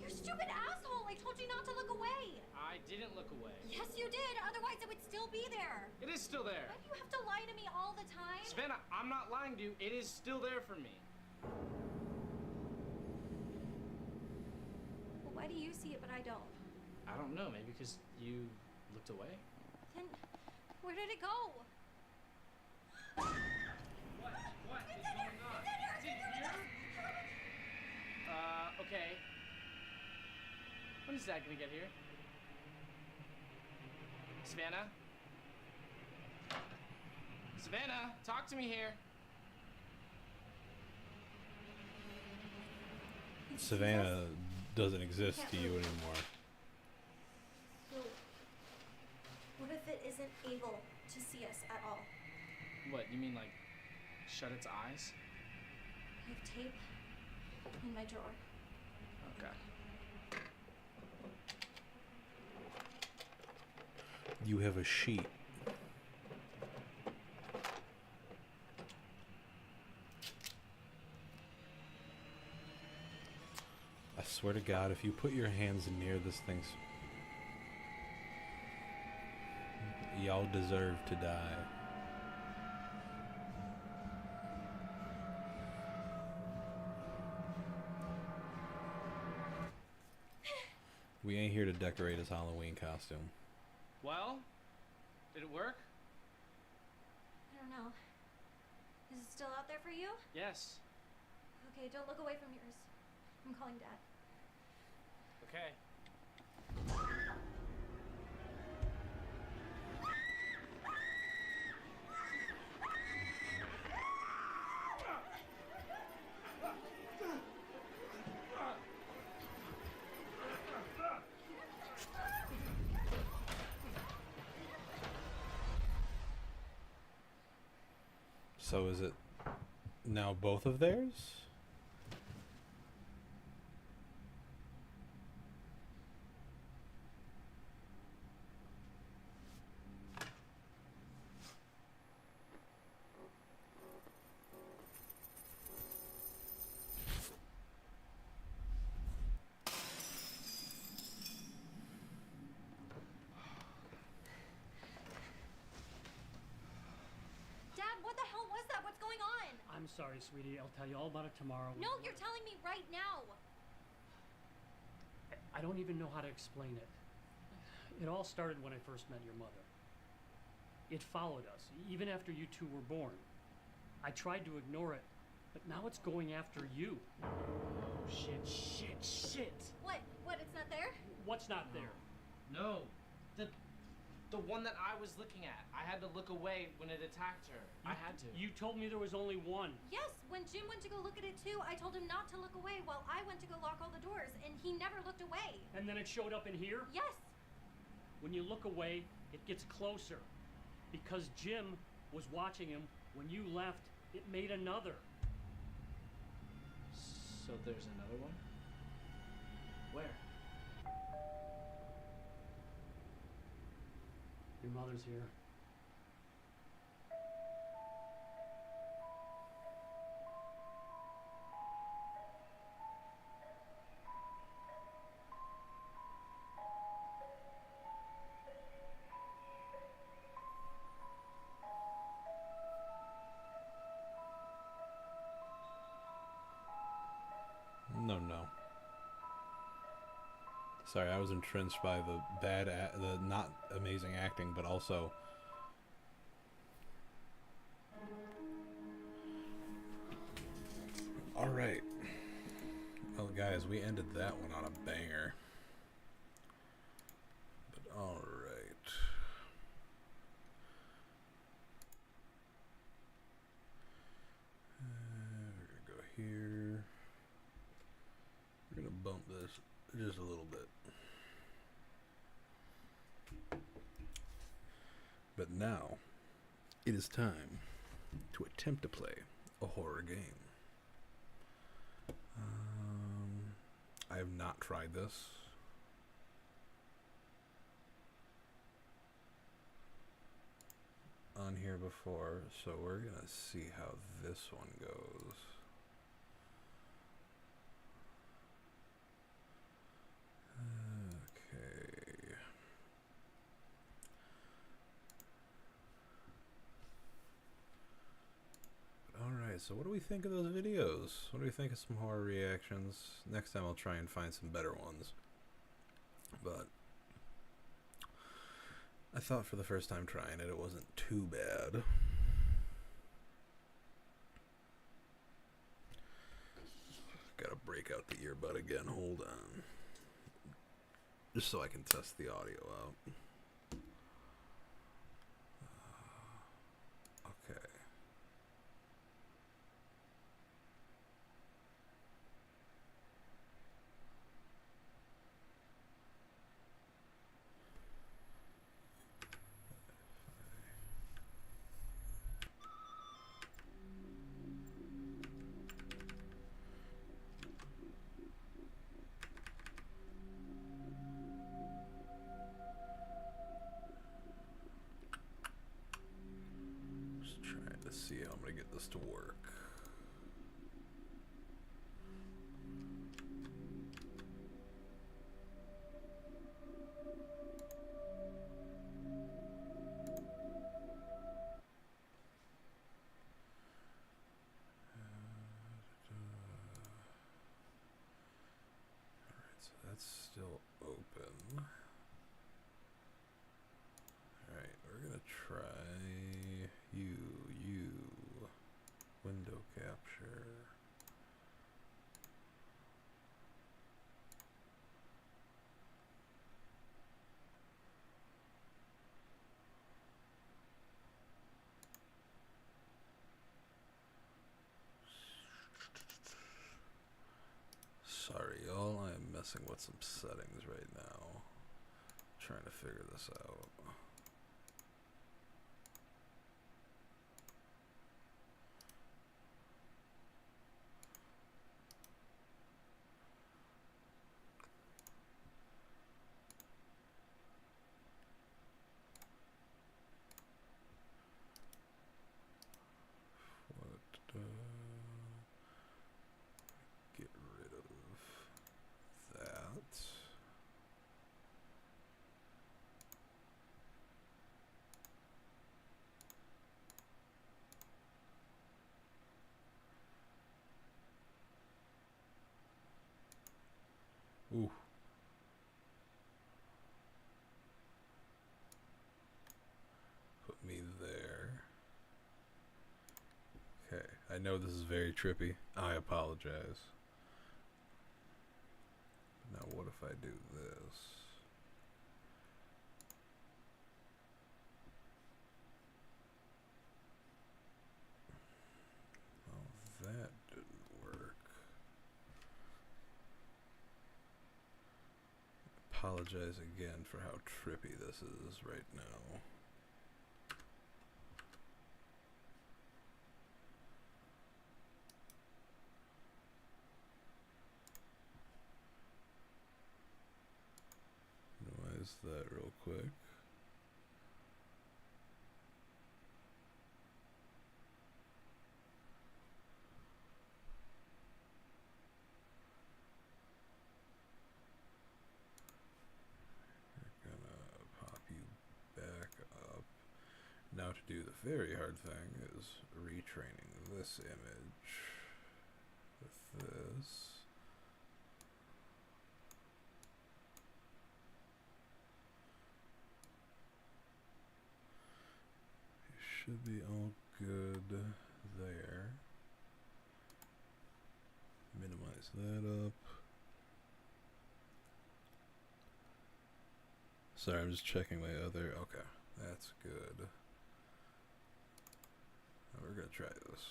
You stupid asshole! I told you not to look away! I didn't look away. Yes, you did! Otherwise, it would still be there! It is still there. Why do you have to lie to me all the time? Savannah, I'm not lying to you. It is still there for me. Well, why do you see it but I don't? I don't know. Maybe because you looked away? Then, where did it go? What? What is going on? Is it here? Okay. When is Dad gonna get here? Savannah? Savannah, talk to me here. Savannah doesn't exist to you anymore. So, what if it isn't able to see us at all? What, you mean like shut its eyes? I have tape in my drawer. Okay. You have a sheet. I swear to God, if you put your hands near this thing's... Y'all deserve to die. We ain't here to decorate his Halloween costume. Well, did it work? I don't know. Is it still out there for you? Yes. Okay, don't look away from yours. I'm calling Dad. Okay. So is it now both of theirs? Dad, what the hell was that? What's going on? I'm sorry, sweetie. I'll tell you all about it tomorrow. No, you're telling me right now. I don't even know how to explain it. It all started when I first met your mother. It followed us, even after you two were born. I tried to ignore it, but now it's going after you. Oh, shit. What? What? It's not there? What's not there? No. The one that I was looking at. I had to look away when it attacked her. I had to. You told me there was only one. Yes, when Jim went to go look at it too, I told him not to look away while I went to go lock all the doors, and he never looked away. And then it showed up in here? Yes. When you look away, it gets closer. Because Jim was watching him. When you left, it made another. So there's another one? Where? Your mother's here. No. Sorry, I was entrenched by the the not amazing acting, but also all right. Well, guys, we ended that one on a banger. But all right. We're gonna go here. We're gonna bump this just a little bit. But now, it is time to attempt to play a horror game. I have not tried this. On here before, so we're gonna see how this one goes. Okay. Alright, so what do we think of those videos? What do we think of some horror reactions? Next time I'll try and find some better ones. But I thought for the first time trying it, it wasn't too bad. Gotta break out the earbud again. Hold on. Just so I can test the audio out. Okay. Just trying to see how I'm gonna get this to work. Alright, so that's still open. Alright, we're gonna try you, window capture. Sorry, y'all, I am messing with some settings right now. Trying to figure this out. What, get rid of that. Ooh. Put me there. Okay, I know this is very trippy. I apologize. Now what if I do this? Oh, that didn't work. Apologize again for how trippy this is right now. Minimize that real quick. Now to do the very hard thing is retraining this image with this. It should be all good there. Minimize that up. Sorry, I'm just checking my other. Okay, that's good. We're gonna try this.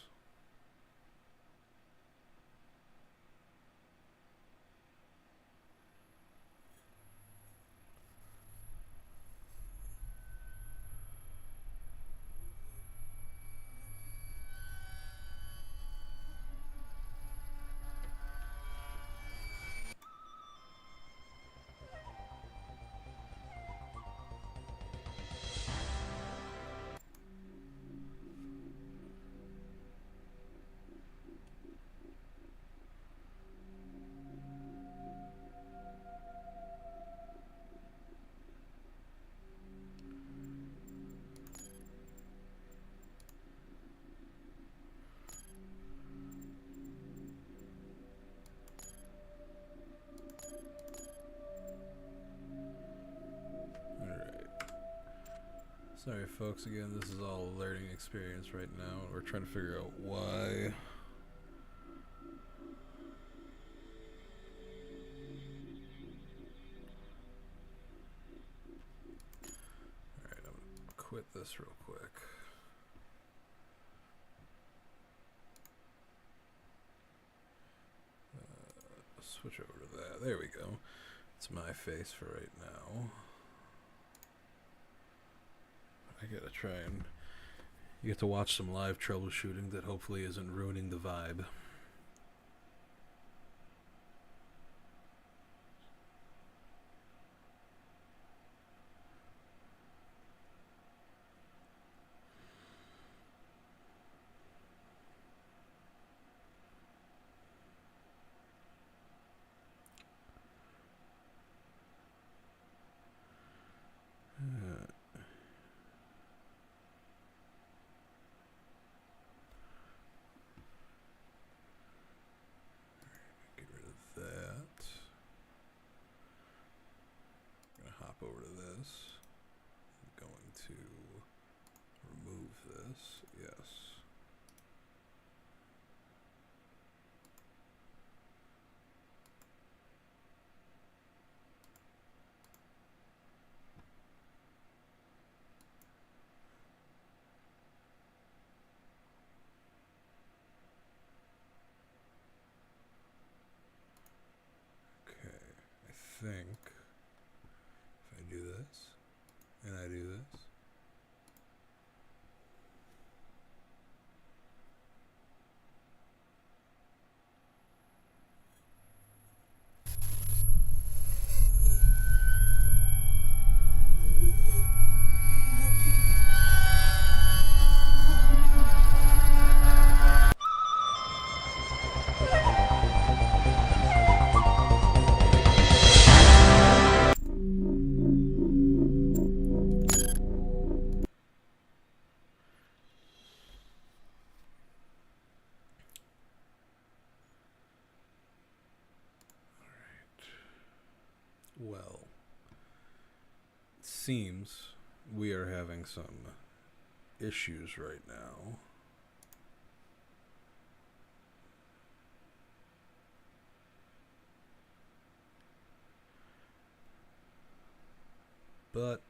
Sorry, folks. Again, this is all a learning experience right now. We're trying to figure out why. Alright, I'm gonna quit this real quick. Switch over to that. There we go. It's my face for right now. I gotta try and... You get to watch some live troubleshooting that hopefully isn't ruining the vibe. Get rid of that. I'm gonna hop over to this. I'm going to remove this. Yes. Okay, I think if I do this and I do this, well, it seems we are having some issues right now. But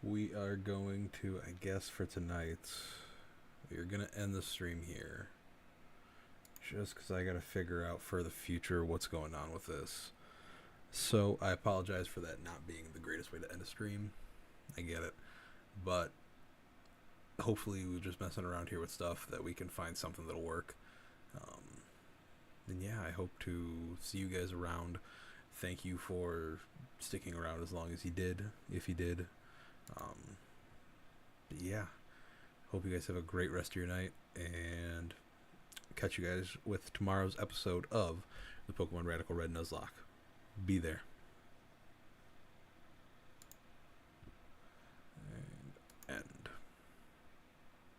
we are going to, I guess for tonight, we are going to end the stream here. Just because I got to figure out for the future what's going on with this. So I apologize for that not being the greatest way to end a stream. I get it. But hopefully we're just messing around here with stuff that we can find something that'll work. And yeah, I hope to see you guys around. Thank you for sticking around as long as you did, if you did. But yeah, hope you guys have a great rest of your night, and catch you guys with tomorrow's episode of the Pokemon Radical Red Nuzlocke. Be there.